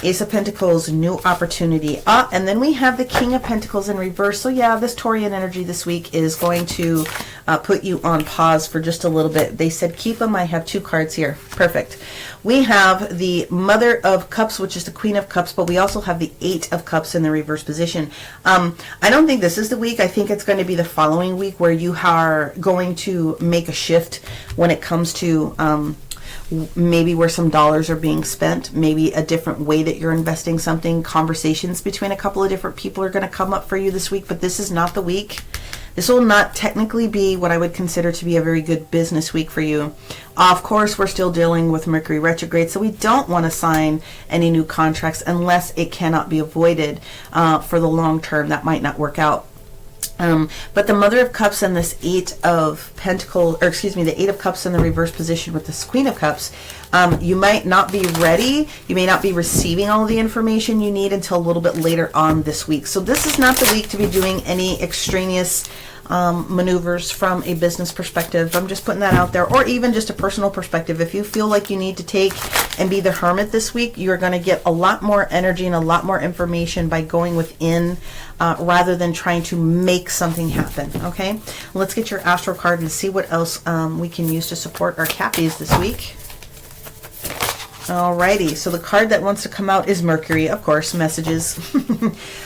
Ace of Pentacles, new opportunity. And then we have the King of Pentacles in reverse. So yeah, this Taurian energy this week is going to put you on pause for just a little bit. They said keep them. I have 2 cards here. Perfect. We have the Mother of Cups, which is the Queen of Cups, but we also have the 8 of Cups in the reverse position. I don't think this is the week. I think it's going to be the following week where you are going to make a shift when it comes to maybe where some dollars are being spent, maybe a different way that you're investing something. Conversations between a couple of different people are going to come up for you this week, but this is not the week. This will not technically be what I would consider to be a very good business week for you. Of course, we're still dealing with Mercury retrograde, so we don't want to sign any new contracts unless it cannot be avoided for the long term. That might not work out. But the Mother of Cups and this 8 of Pentacles, or excuse me, the 8 of Cups in the reverse position with this Queen of Cups, you might not be ready. You may not be receiving all the information you need until a little bit later on this week. So this is not the week to be doing any extraneous maneuvers from a business perspective. I'm just putting that out there, or even just a personal perspective. If you feel like you need to take and be the hermit this week, you're going to get a lot more energy and a lot more information by going within rather than trying to make something happen. Okay, let's get your astro card and see what else we can use to support our Cappies this week. Alrighty, so the card that wants to come out is Mercury, of course, messages.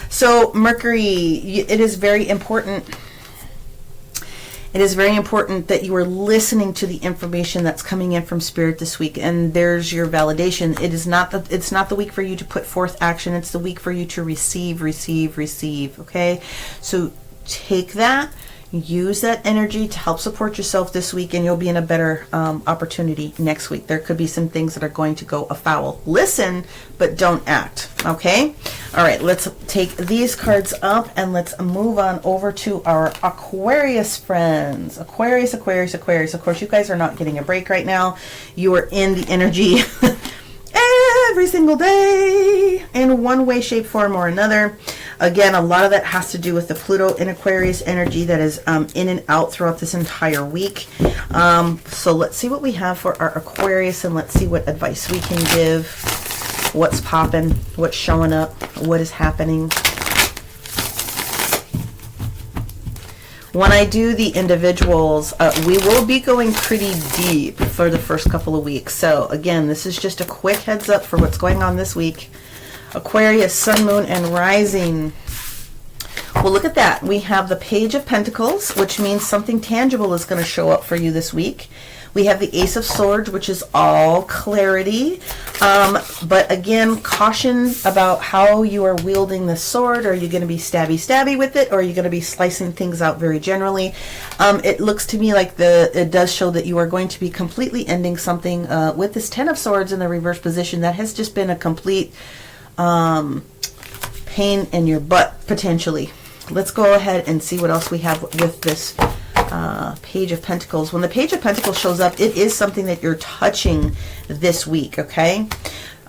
So Mercury, it is very important. It is very important that you are listening to the information that's coming in from Spirit this week, and there's your validation. It's not the week for you to put forth action. It's the week for you to receive. Okay, so take that, use that energy to help support yourself this week, and you'll be in a better opportunity next week. There could be some things that are going to go afoul. Listen, but don't act. Okay. All right, let's take these cards up and let's move on over to our Aquarius friends. Aquarius. Of course, you guys are not getting a break right now. You are in the energy every single day in one way, shape, form, or another. Again, a lot of that has to do with the Pluto in Aquarius energy that is in and out throughout this entire week. So let's see what we have for our Aquarius, and let's see what advice we can give. What's popping, what's showing up, what is happening. When I do the individuals, we will be going pretty deep for the first couple of weeks. So again, this is just a quick heads up for what's going on this week. Aquarius, Sun, Moon, and Rising. Well, look at that. We have the Page of Pentacles, which means something tangible is going to show up for you this week. We have the Ace of Swords, which is all clarity. But again, caution about how you are wielding the sword. Are you going to be stabby with it, or are you going to be slicing things out very generally? It looks to me like it does show that you are going to be completely ending something with this 10 of Swords in the reverse position that has just been a complete pain in your butt, potentially. Let's go ahead and see what else we have with this Page of Pentacles. When the Page of Pentacles shows up, it is something that you're touching this week, okay?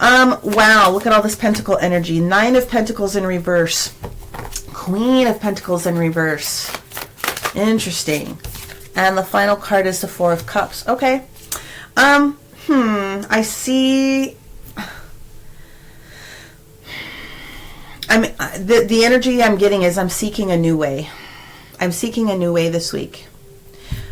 Wow, look at all this Pentacle energy. 9 of Pentacles in reverse. Queen of Pentacles in reverse. Interesting. And the final card is the 4 of Cups. Okay. I see... the energy I'm getting is I'm seeking a new way. I'm seeking a new way this week.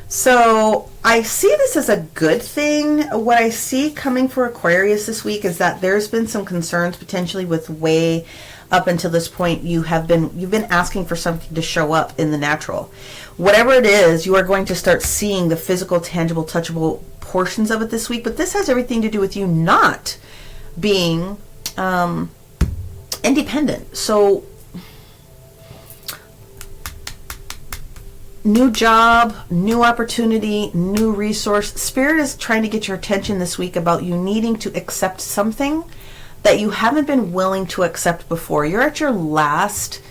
So I see this as a good thing. What I see coming for Aquarius this week is that there's been some concerns potentially with way up until this point you've been asking for something to show up in the natural. Whatever it is, you are going to start seeing the physical, tangible, touchable portions of it this week. But this has everything to do with you not being independent. So new job, new opportunity, new resource. Spirit is trying to get your attention this week about you needing to accept something that you haven't been willing to accept before. You're at your last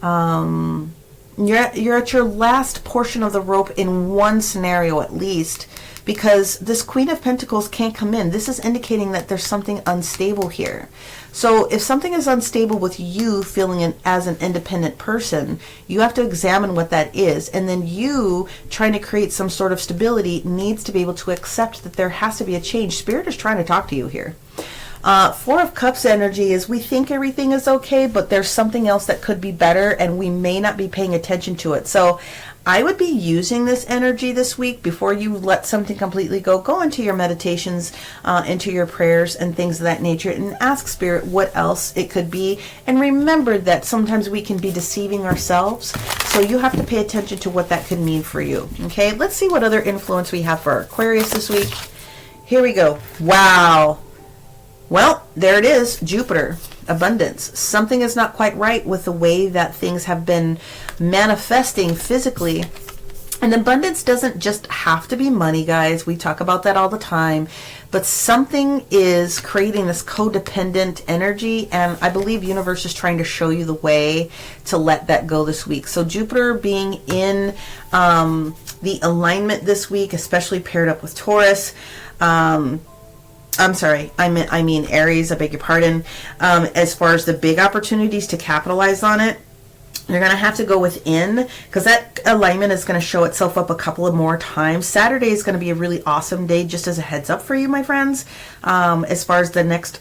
you're at your last portion of the rope in one scenario at least because this Queen of Pentacles can't come in. This is indicating that there's something unstable here. So if something is unstable with you feeling as an independent person, you have to examine what that is. And then you trying to create some sort of stability needs to be able to accept that there has to be a change. Spirit is trying to talk to you here. Four of Cups energy is we think everything is okay, but there's something else that could be better and we may not be paying attention to it. So I would be using this energy this week before you let something completely go. Go into your meditations, into your prayers and things of that nature, and ask Spirit what else it could be. And remember that sometimes we can be deceiving ourselves. So you have to pay attention to what that could mean for you. Okay, let's see what other influence we have for Aquarius this week. Here we go. Wow. Well, there it is, Jupiter, abundance. Something is not quite right with the way that things have been manifesting physically. And abundance doesn't just have to be money, guys. We talk about that all the time. But something is creating this codependent energy, and I believe universe is trying to show you the way to let that go this week. So Jupiter being in the alignment this week, especially paired up with Taurus, I'm sorry, I mean Aries, I beg your pardon. As far as the big opportunities to capitalize on it, you're going to have to go within, because that alignment is going to show itself up a couple of more times. Saturday is going to be a really awesome day, just as a heads up for you, my friends, as far as the next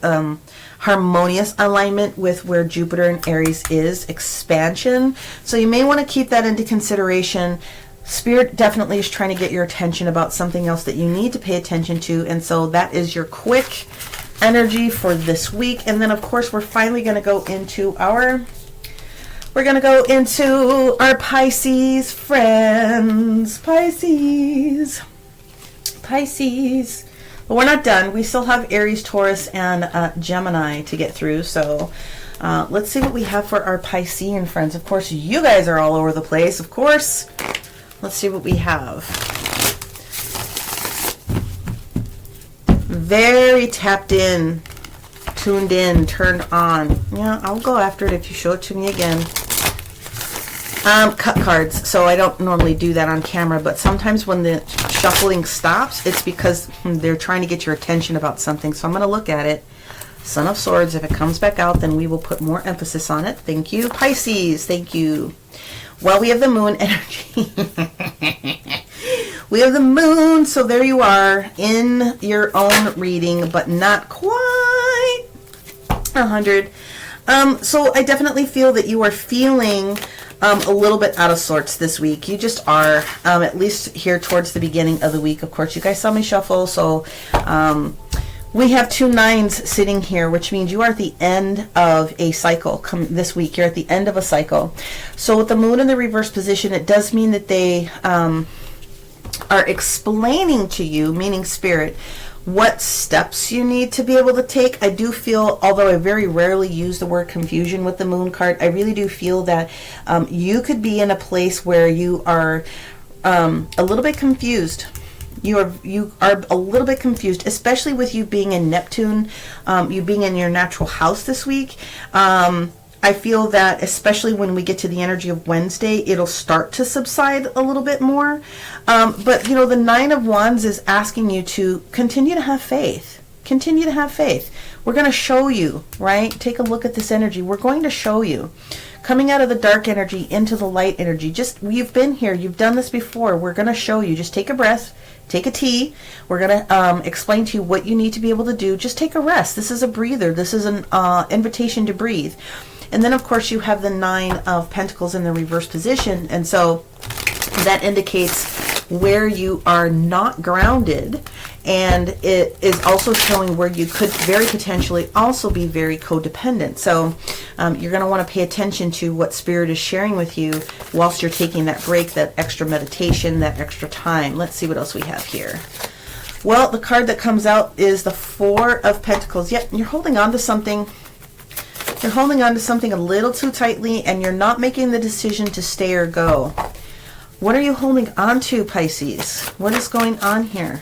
harmonious alignment with where Jupiter and Aries is, expansion. So you may want to keep that into consideration. Spirit definitely is trying to get your attention about something else that you need to pay attention to. And so that is your quick energy for this week. And then, of course, we're finally going to go into our Pisces friends. Pisces. But we're not done. We still have Aries, Taurus, and Gemini to get through. So let's see what we have for our Piscean friends. Of course, you guys are all over the place, of course. Let's see what we have. Very tapped in, tuned in, turned on. Yeah, I'll go after it if you show it to me again. Cut cards. So I don't normally do that on camera, but sometimes when the shuffling stops, it's because they're trying to get your attention about something. So I'm going to look at it. Son of Swords. If it comes back out, then we will put more emphasis on it. Thank you. Pisces. Thank you. Well, we have the moon energy. We have the moon, so there you are in your own reading, but not quite 100. So I definitely feel that you are feeling a little bit out of sorts this week. You just are, at least here towards the beginning of the week. Of course, you guys saw me shuffle, so we have 2 9s sitting here, which means you are at the end of a cycle. This week, you're at the end of a cycle. So with the moon in the reverse position, it does mean that they are explaining to you, meaning Spirit, what steps you need to be able to take. I do feel, although I very rarely use the word confusion with the moon card, I really do feel that you could be in a place where you are a little bit confused. You are a little bit confused, especially with you being in Neptune, you being in your natural house this week. I feel that especially when we get to the energy of Wednesday, it'll start to subside a little bit more. But, you know, the 9 of Wands is asking you to continue to have faith. Continue to have faith. We're going to show you, right? Take a look at this energy. We're going to show you. Coming out of the dark energy into the light energy. You've been here. You've done this before. We're going to show you. Just take a breath. Take a tea. We're going to explain to you what you need to be able to do. Just take a rest. This is a breather. This is an invitation to breathe. And then, of course, you have the 9 of Pentacles in the reverse position. And so that indicates where you are not grounded. And it is also showing where you could very potentially also be very codependent. So you're going to want to pay attention to what Spirit is sharing with you whilst you're taking that break, that extra meditation, that extra time. Let's see what else we have here. Well, the card that comes out is the 4 of Pentacles. Yep, you're holding on to something. You're holding on to something a little too tightly, and you're not making the decision to stay or go. What are you holding on to, Pisces? What is going on here?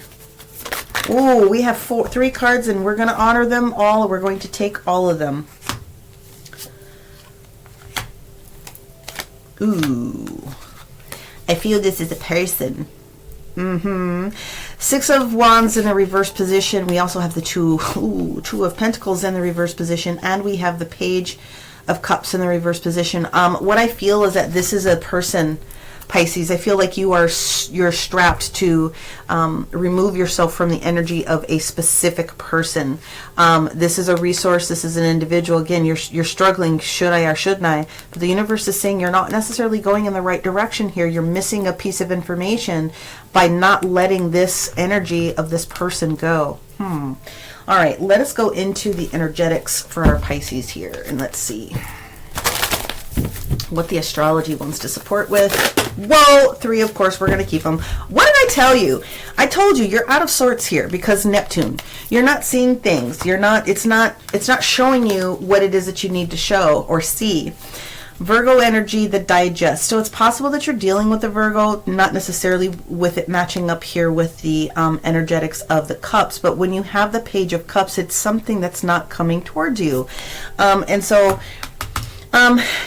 Oh, we have 3 cards, and we're going to honor them all. We're going to take all of them. Ooh. I feel this is a person. Six of Wands in the reverse position. We also have the Two of Pentacles in the reverse position, and we have the Page of Cups in the reverse position. What I feel is that this is a person, Pisces. I feel like you're strapped to remove yourself from the energy of a specific person. This is a resource. This is an individual. Again, you're struggling. Should I or shouldn't I? But the universe is saying you're not necessarily going in the right direction here. You're missing a piece of information by not letting this energy of this person go. All right, let us go into the energetics for our Pisces here, and let's see what the astrology wants to support with. Whoa, 3, of course, we're going to keep them. What did I tell you? I told you you're out of sorts here because Neptune. You're not seeing things. It's not showing you what it is that you need to show or see. Virgo energy, the digest. So it's possible that you're dealing with the Virgo, not necessarily with it matching up here with the energetics of the cups, but when you have the Page of Cups, it's something that's not coming towards you. And so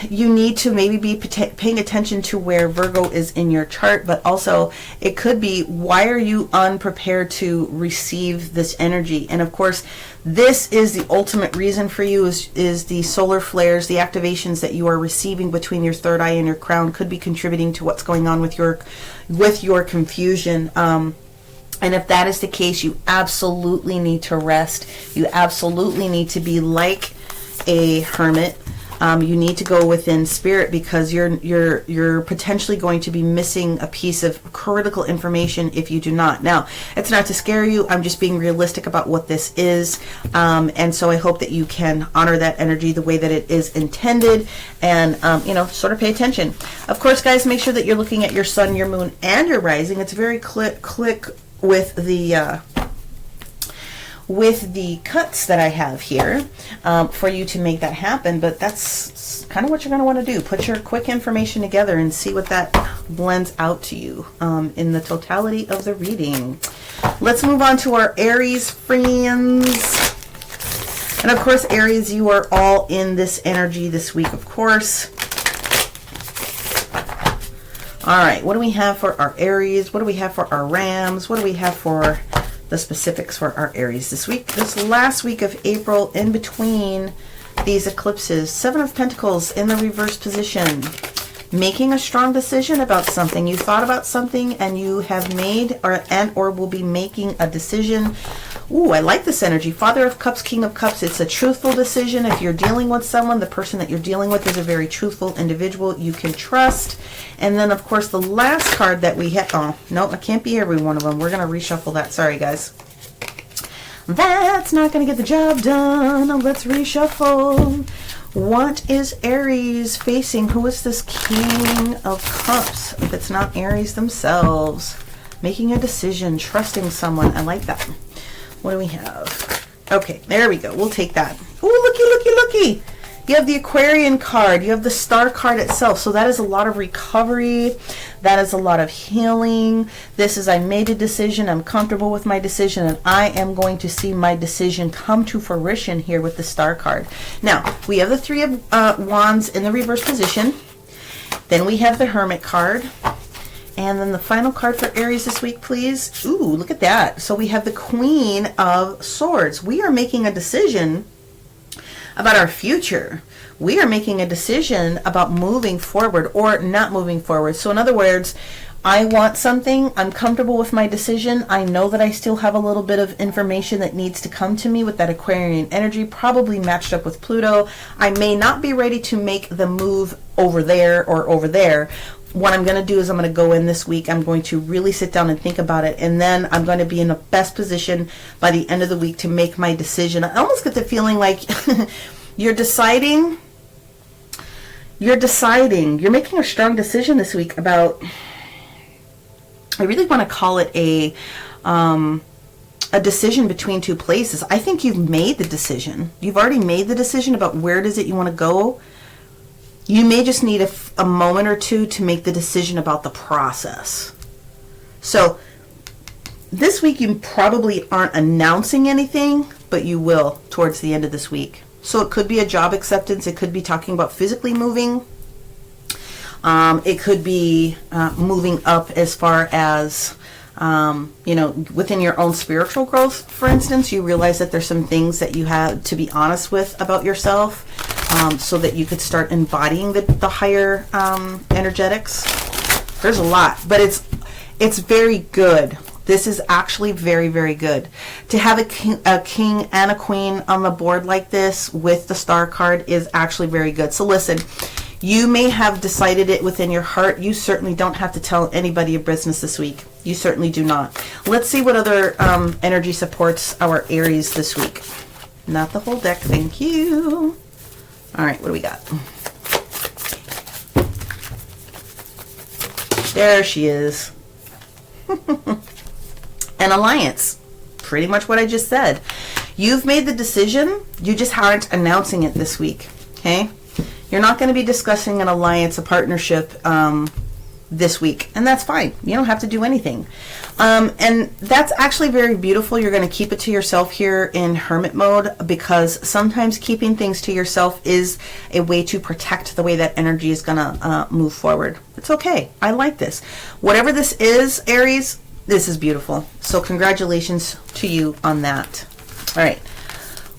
you need to maybe be paying attention to where Virgo is in your chart, but also it could be, why are you unprepared to receive this energy? And of course, this is the ultimate reason for you is the solar flares, the activations that you are receiving between your third eye and your crown could be contributing to what's going on with your confusion. And if that is the case, you absolutely need to rest. You absolutely need to be like a hermit. You need to go within spirit because you're potentially going to be missing a piece of critical information if you do not. Now, it's not to scare you. I'm just being realistic about what this is. And so I hope that you can honor that energy the way that it is intended and, sort of pay attention. Of course, guys, make sure that you're looking at your sun, your moon, and your rising. It's very click with the cuts that I have here for you to make that happen, but that's kind of what you're going to want to do. Put your quick information together and see what that blends out to you in the totality of the reading. Let's move on to our Aries friends. And of course, Aries, you are all in this energy this week, of course. All right, what do we have for our Aries? What do we have for our Rams? What do we have for the specifics for our Aries this week, this last week of April, in between these eclipses? 7 of Pentacles in the reverse position. Making a strong decision about something. You thought about something and you have made or will be making a decision. Ooh, I like this energy. Father of Cups, King of Cups. It's a truthful decision. If you're dealing with someone, the person that you're dealing with is a very truthful individual you can trust. And then, of course, the last card that we have... Oh, no, it can't be every one of them. We're going to reshuffle that. Sorry, guys. That's not going to get the job done. Let's reshuffle. What is Aries facing? Who is this King of Cups? If it's not Aries themselves. Making a decision, trusting someone. I like that. What do we have? Okay, there we go. We'll take that. Ooh, looky, looky, looky. You have the Aquarian card. You have the Star card itself. So that is a lot of recovery. That is a lot of healing. This is, I made a decision. I'm comfortable with my decision. And I am going to see my decision come to fruition here with the Star card. Now, we have the 3 of Wands in the reverse position. Then we have the Hermit card. And then the final card for Aries this week, please. Ooh, look at that. So we have the Queen of Swords. We are making a decision about our future. We are making a decision about moving forward or not moving forward. So in other words, I want something. I'm comfortable with my decision. I know that I still have a little bit of information that needs to come to me with that Aquarian energy, probably matched up with Pluto. I may not be ready to make the move over there or over there. What I'm going to do is I'm going to go in this week. I'm going to really sit down and think about it. And then I'm going to be in the best position by the end of the week to make my decision. I almost get the feeling like you're deciding. You're making a strong decision this week about, I really want to call it a decision between two places. I think you've made the decision. You've already made the decision about where it is that you want to go. You may just need a moment or two to make the decision about the process. So this week you probably aren't announcing anything, but you will towards the end of this week. So it could be a job acceptance. It could be talking about physically moving. It could be moving up as far as You know, within your own spiritual growth, for instance, you realize that there's some things that you have to be honest with about yourself, so that you could start embodying the higher energetics. There's a lot, but it's very good. This is actually very, very good. To have a king and a queen on the board like this with the star card is actually very good. So listen, you may have decided it within your heart. You certainly don't have to tell anybody your business this week. You certainly do not. Let's see what other energy supports our Aries this week. Not the whole deck, thank you. All right, what do we got? There she is. An alliance. Pretty much what I just said. You've made the decision. You just aren't announcing it this week. Okay? You're not going to be discussing an alliance, a partnership this week. And that's fine. You don't have to do anything. And that's actually very beautiful. You're going to keep it to yourself here in hermit mode, because sometimes keeping things to yourself is a way to protect the way that energy is going to move forward. It's okay. I like this. Whatever this is, Aries, this is beautiful. So congratulations to you on that. All right.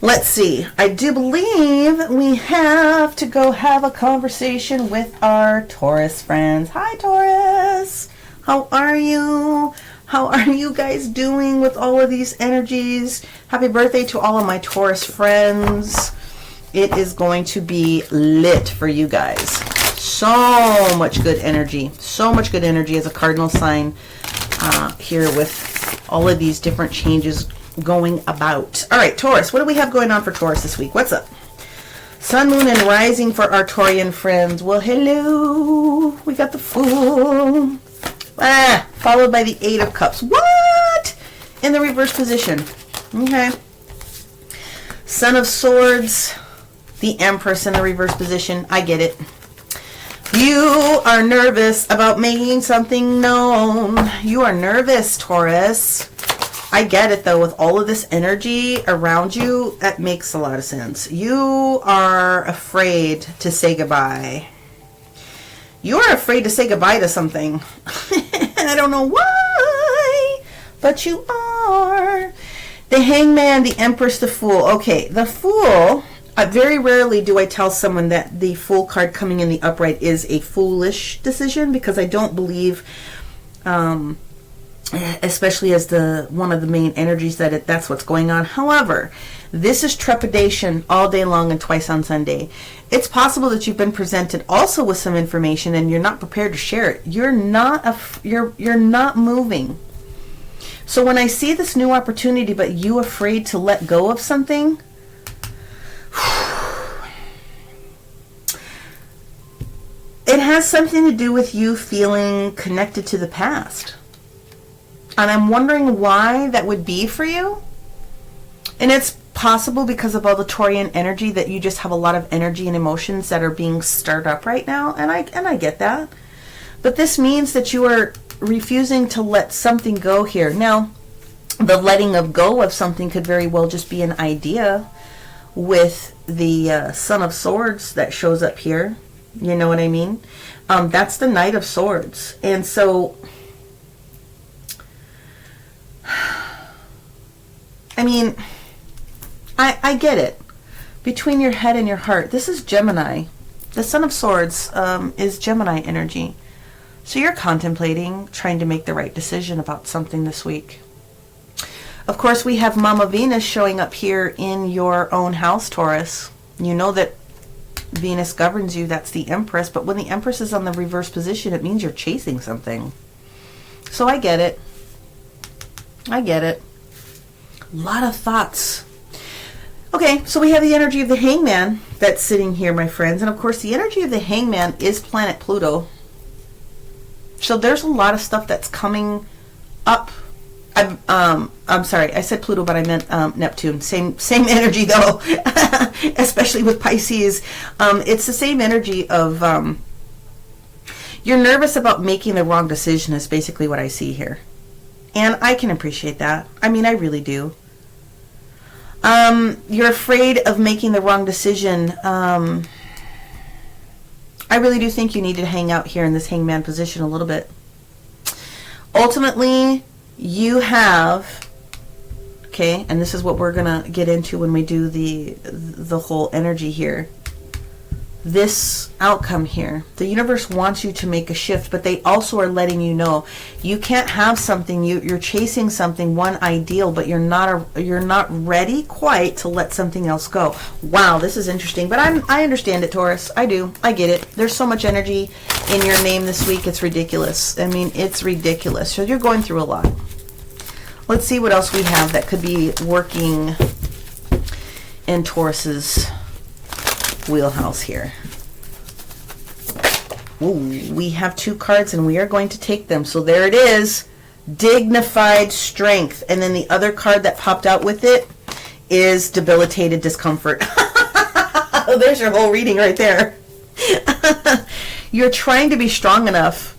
Let's see. I do believe we have to go have a conversation with our Taurus friends. Hi, Taurus. How are you? How are you guys doing with all of these energies? Happy birthday to all of my Taurus friends. It is going to be lit for you guys. So much good energy. So much good energy as a cardinal sign here with all of these different changes going about. All right, Taurus, what do we have going on for Taurus this week? What's up? Sun, moon, and rising for our Taurian friends. Well, hello. We got the Fool. Followed by the Eight of Cups. What? In the reverse position. Okay. Son of Swords. The Empress in the reverse position. I get it. You are nervous about making something known. You are nervous, Taurus. I get it, though. With all of this energy around you, that makes a lot of sense. You are afraid to say goodbye. You are afraid to say goodbye to something. I don't know why, but you are. The Hangman, the Empress, the Fool. Okay, the Fool... very rarely do I tell someone that the Fool card coming in the upright is a foolish decision, because I don't believe, especially as one of the main energies, that's what's going on. However, this is trepidation all day long and twice on Sunday. It's possible that you've been presented also with some information and you're not prepared to share it. You're not moving. So when I see this new opportunity, but you afraid to let go of something, it has something to do with you feeling connected to the past. And I'm wondering why that would be for you. And it's possible because of all the Taurian energy that you just have a lot of energy and emotions that are being stirred up right now. And I get that. But this means that you are refusing to let something go here. Now, the letting of go of something could very well just be an idea with the Son of Swords that shows up here. You know what I mean? That's the Knight of Swords. And so, I mean, I get it. Between your head and your heart. This is Gemini. The Son of Swords is Gemini energy. So you're contemplating trying to make the right decision about something this week. Of course, we have Mama Venus showing up here in your own house, Taurus. You know that Venus governs you. That's the Empress. But when the Empress is on the reverse position, it means you're chasing something. So I get it. I get it. A lot of thoughts. Okay, so we have the energy of the Hangman that's sitting here, my friends. And of course, the energy of the Hangman is planet Pluto. So there's a lot of stuff that's coming up. I'm sorry, I said Pluto, but I meant Neptune. Same energy, though, especially with Pisces. It's the same energy of you're nervous about making the wrong decision is basically what I see here. And I can appreciate that. I mean, I really do. You're afraid of making the wrong decision. I really do think you need to hang out here in this Hangman position a little bit. Ultimately, you have, okay, and this is what we're gonna get into when we do the whole energy here. This outcome here, the universe wants you to make a shift, but they also are letting you know you can't have something, you're chasing something, one ideal, but you're not ready quite to let something else go. Wow, this is interesting, but I understand it, Taurus. I do. I get it. There's so much energy in your name this week. It's ridiculous. I mean, it's ridiculous. So you're going through a lot. Let's see what else we have that could be working in Taurus's wheelhouse here. Ooh, we have 2 cards and we are going to take them. So there it is, dignified strength. And then the other card that popped out with it is debilitated discomfort. There's your whole reading right there. You're trying to be strong enough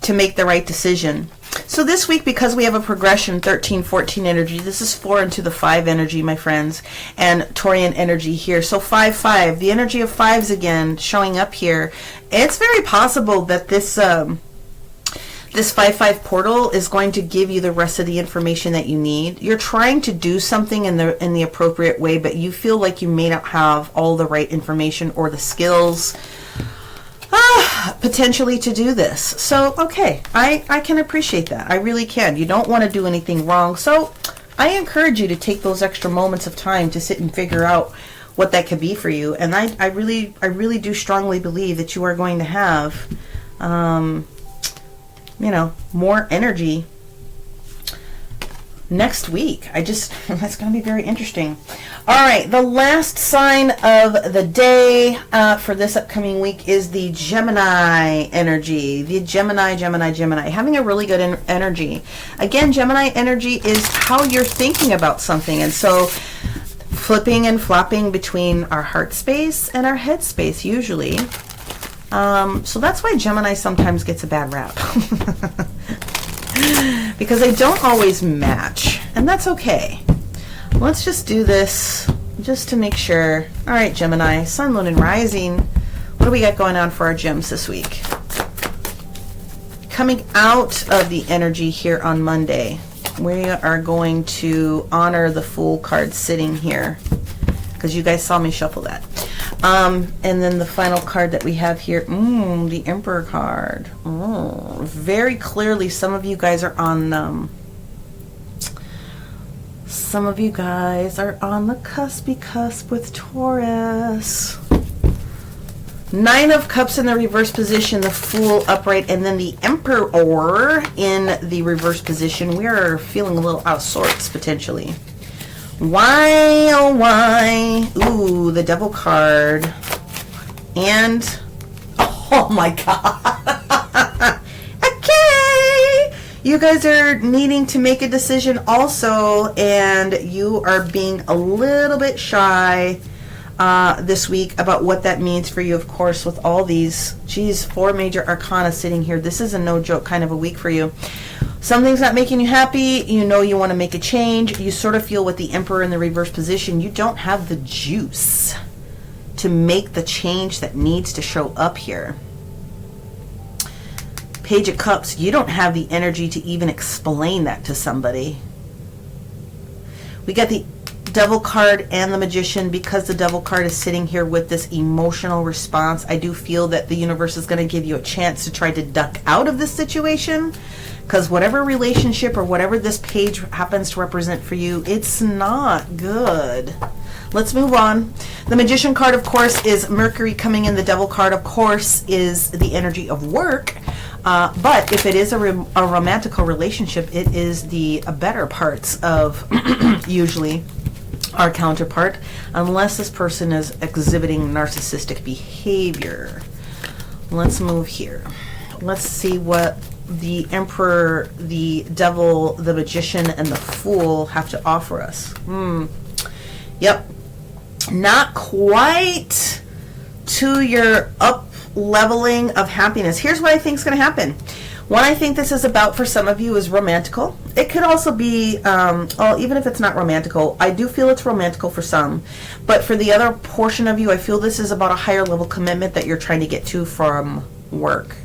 to make the right decision. So this week, because we have a progression, 13, 14 energy, this is 4 into the 5 energy, my friends, and Taurian energy here. So 5, 5, the energy of 5s again showing up here. It's very possible that this 5-5 portal is going to give you the rest of the information that you need. You're trying to do something in the appropriate way, but you feel like you may not have all the right information or the skills potentially to do this. So, okay, I can appreciate that. I really can. You don't want to do anything wrong. So I encourage you to take those extra moments of time to sit and figure out what that could be for you. And I really do strongly believe that you are going to have, more energy next week. That's going to be very interesting. All right, the last sign of the day for this upcoming week is the Gemini energy. The Gemini, having a really good energy. Again, Gemini energy is how you're thinking about something. And so flipping and flopping between our heart space and our head space usually. So that's why Gemini sometimes gets a bad rap. Because they don't always match, and that's okay. Let's just do this just to make sure. All right, Gemini, Sun, Moon, and Rising. What do we got going on for our gems this week? Coming out of the energy here on Monday, we are going to honor the Fool card sitting here because you guys saw me shuffle that. And then the final card that we have here, the Emperor card. Very clearly, some of you guys are on the cusp with Taurus. 9 of Cups in the reverse position, the Fool upright, and then the Emperor in the reverse position. We are feeling a little out of sorts potentially. Why, oh why? Ooh, the Devil card. And, oh my God. Okay. You guys are needing to make a decision also, and you are being a little bit shy this week about what that means for you, of course, with all these, 4 major arcana sitting here. This is a no joke kind of a week for you. Something's not making you happy. You know you want to make a change. You sort of feel with the Emperor in the reverse position, you don't have the juice to make the change that needs to show up here. Page of Cups, you don't have the energy to even explain that to somebody. We got the Devil card and the Magician. Because the Devil card is sitting here with this emotional response, I do feel that the universe is going to give you a chance to try to duck out of this situation. Because whatever relationship or whatever this page happens to represent for you, it's not good. Let's move on. The Magician card, of course, is Mercury coming in. The Devil card, of course, is the energy of work. But if it is a romantical relationship, it is the better parts of usually our counterpart, unless this person is exhibiting narcissistic behavior. Let's move here. Let's see what the Emperor, the Devil, the Magician, and the Fool have to offer us. Yep. Not quite to your up leveling of happiness. Here's what I think is going to happen. What I think this is about for some of you is romantical. It could also be, even if it's not romantical, I do feel it's romantical for some. But for the other portion of you, I feel this is about a higher level commitment that you're trying to get to from work.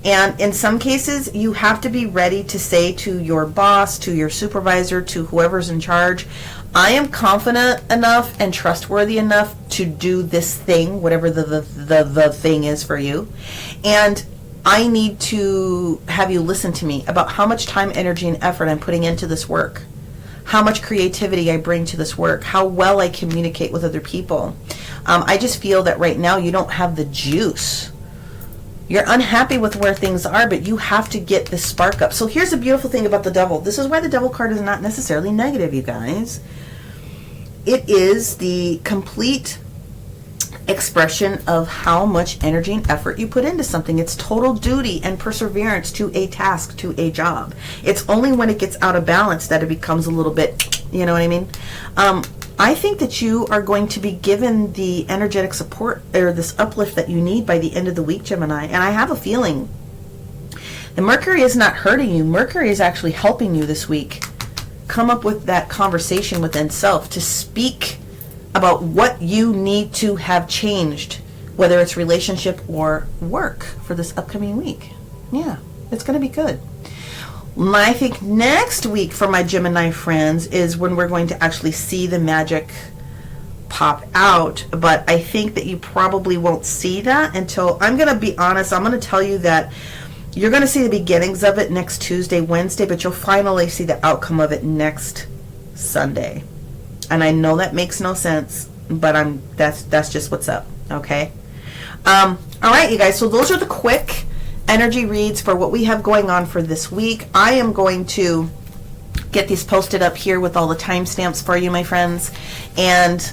And in some cases, you have to be ready to say to your boss, to your supervisor, to whoever's in charge, I am confident enough and trustworthy enough to do this thing, whatever the thing is for you. And I need to have you listen to me about how much time, energy, and effort I'm putting into this work, how much creativity I bring to this work, how well I communicate with other people. I just feel that right now you don't have the juice. You're unhappy with where things are, but you have to get this spark up. So here's the beautiful thing about the devil. This is why the devil card is not necessarily negative, you guys. It is the complete expression of how much energy and effort you put into something. It's total duty and perseverance to a task, to a job. It's only when it gets out of balance that it becomes a little bit, you know what I mean? I think that you are going to be given the energetic support or this uplift that you need by the end of the week, Gemini. And I have a feeling the Mercury is not hurting you. Mercury is actually helping you this week come up with that conversation within self to speak about what you need to have changed, whether it's relationship or work for this upcoming week. Yeah, it's going to be good. I think next week for my Gemini friends is when we're going to actually see the magic pop out. But I think that you probably won't see that until, I'm going to be honest, I'm going to tell you that you're going to see the beginnings of it next Tuesday, Wednesday, but you'll finally see the outcome of it next Sunday. And I know that makes no sense, but that's just what's up, okay? All right, you guys, so those are the quick energy reads for what we have going on for this week. I am going to get these posted up here with all the timestamps for you, my friends, and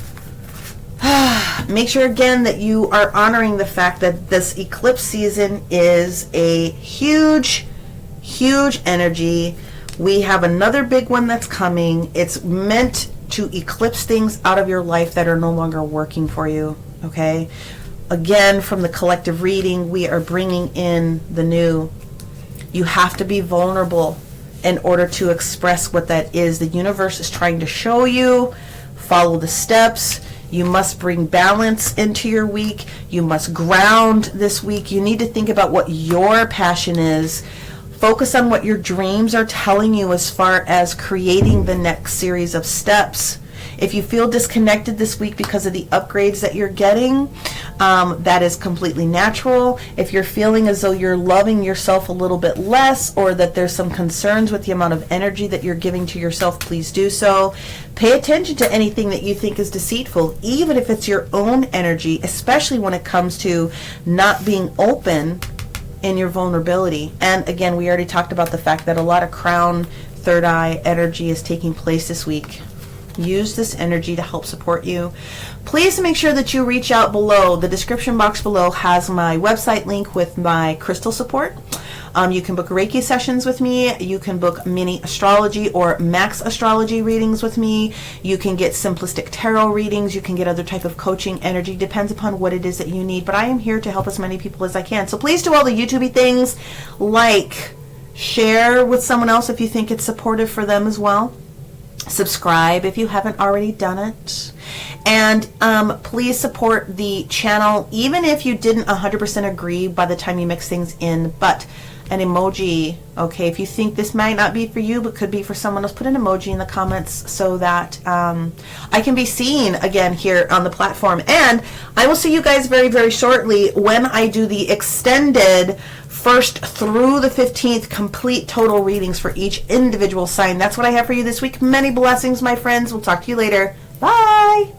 make sure again that you are honoring the fact that this eclipse season is a huge energy. We have another big one that's coming. It's meant to eclipse things out of your life that are no longer working for you, okay? Again, from the collective reading, we are bringing in the new. You have to be vulnerable in order to express what that is. The universe is trying to show you. Follow the steps. You must bring balance into your week. You must ground this week. You need to think about what your passion is. Focus on what your dreams are telling you as far as creating the next series of steps. If you feel disconnected this week because of the upgrades that you're getting, that is completely natural. If you're feeling as though you're loving yourself a little bit less, or that there's some concerns with the amount of energy that you're giving to yourself, please do so. Pay attention to anything that you think is deceitful, even if it's your own energy, especially when it comes to not being open in your vulnerability. And again, we already talked about the fact that a lot of crown, third eye energy is taking place this week. Use this energy to help support you. Please make sure that you reach out below. The description box below has my website link with my crystal support. You can book Reiki sessions with me. You can book mini astrology or max astrology readings with me. You can get simplistic tarot readings. You can get other type of coaching energy. Depends upon what it is that you need. But I am here to help as many people as I can. So please do all the YouTube things, like, share with someone else if you think it's supportive for them as well. Subscribe if you haven't already done it. And please support the channel, even if you didn't 100% agree by the time you mix things in. But an emoji, okay, if you think this might not be for you but could be for someone else, put an emoji in the comments so that I can be seen again here on the platform. And I will see you guys very, very shortly when I do the extended 1st through the 15th complete total readings for each individual sign. That's what I have for you this week. Many blessings, my friends. We'll talk to you later. Bye.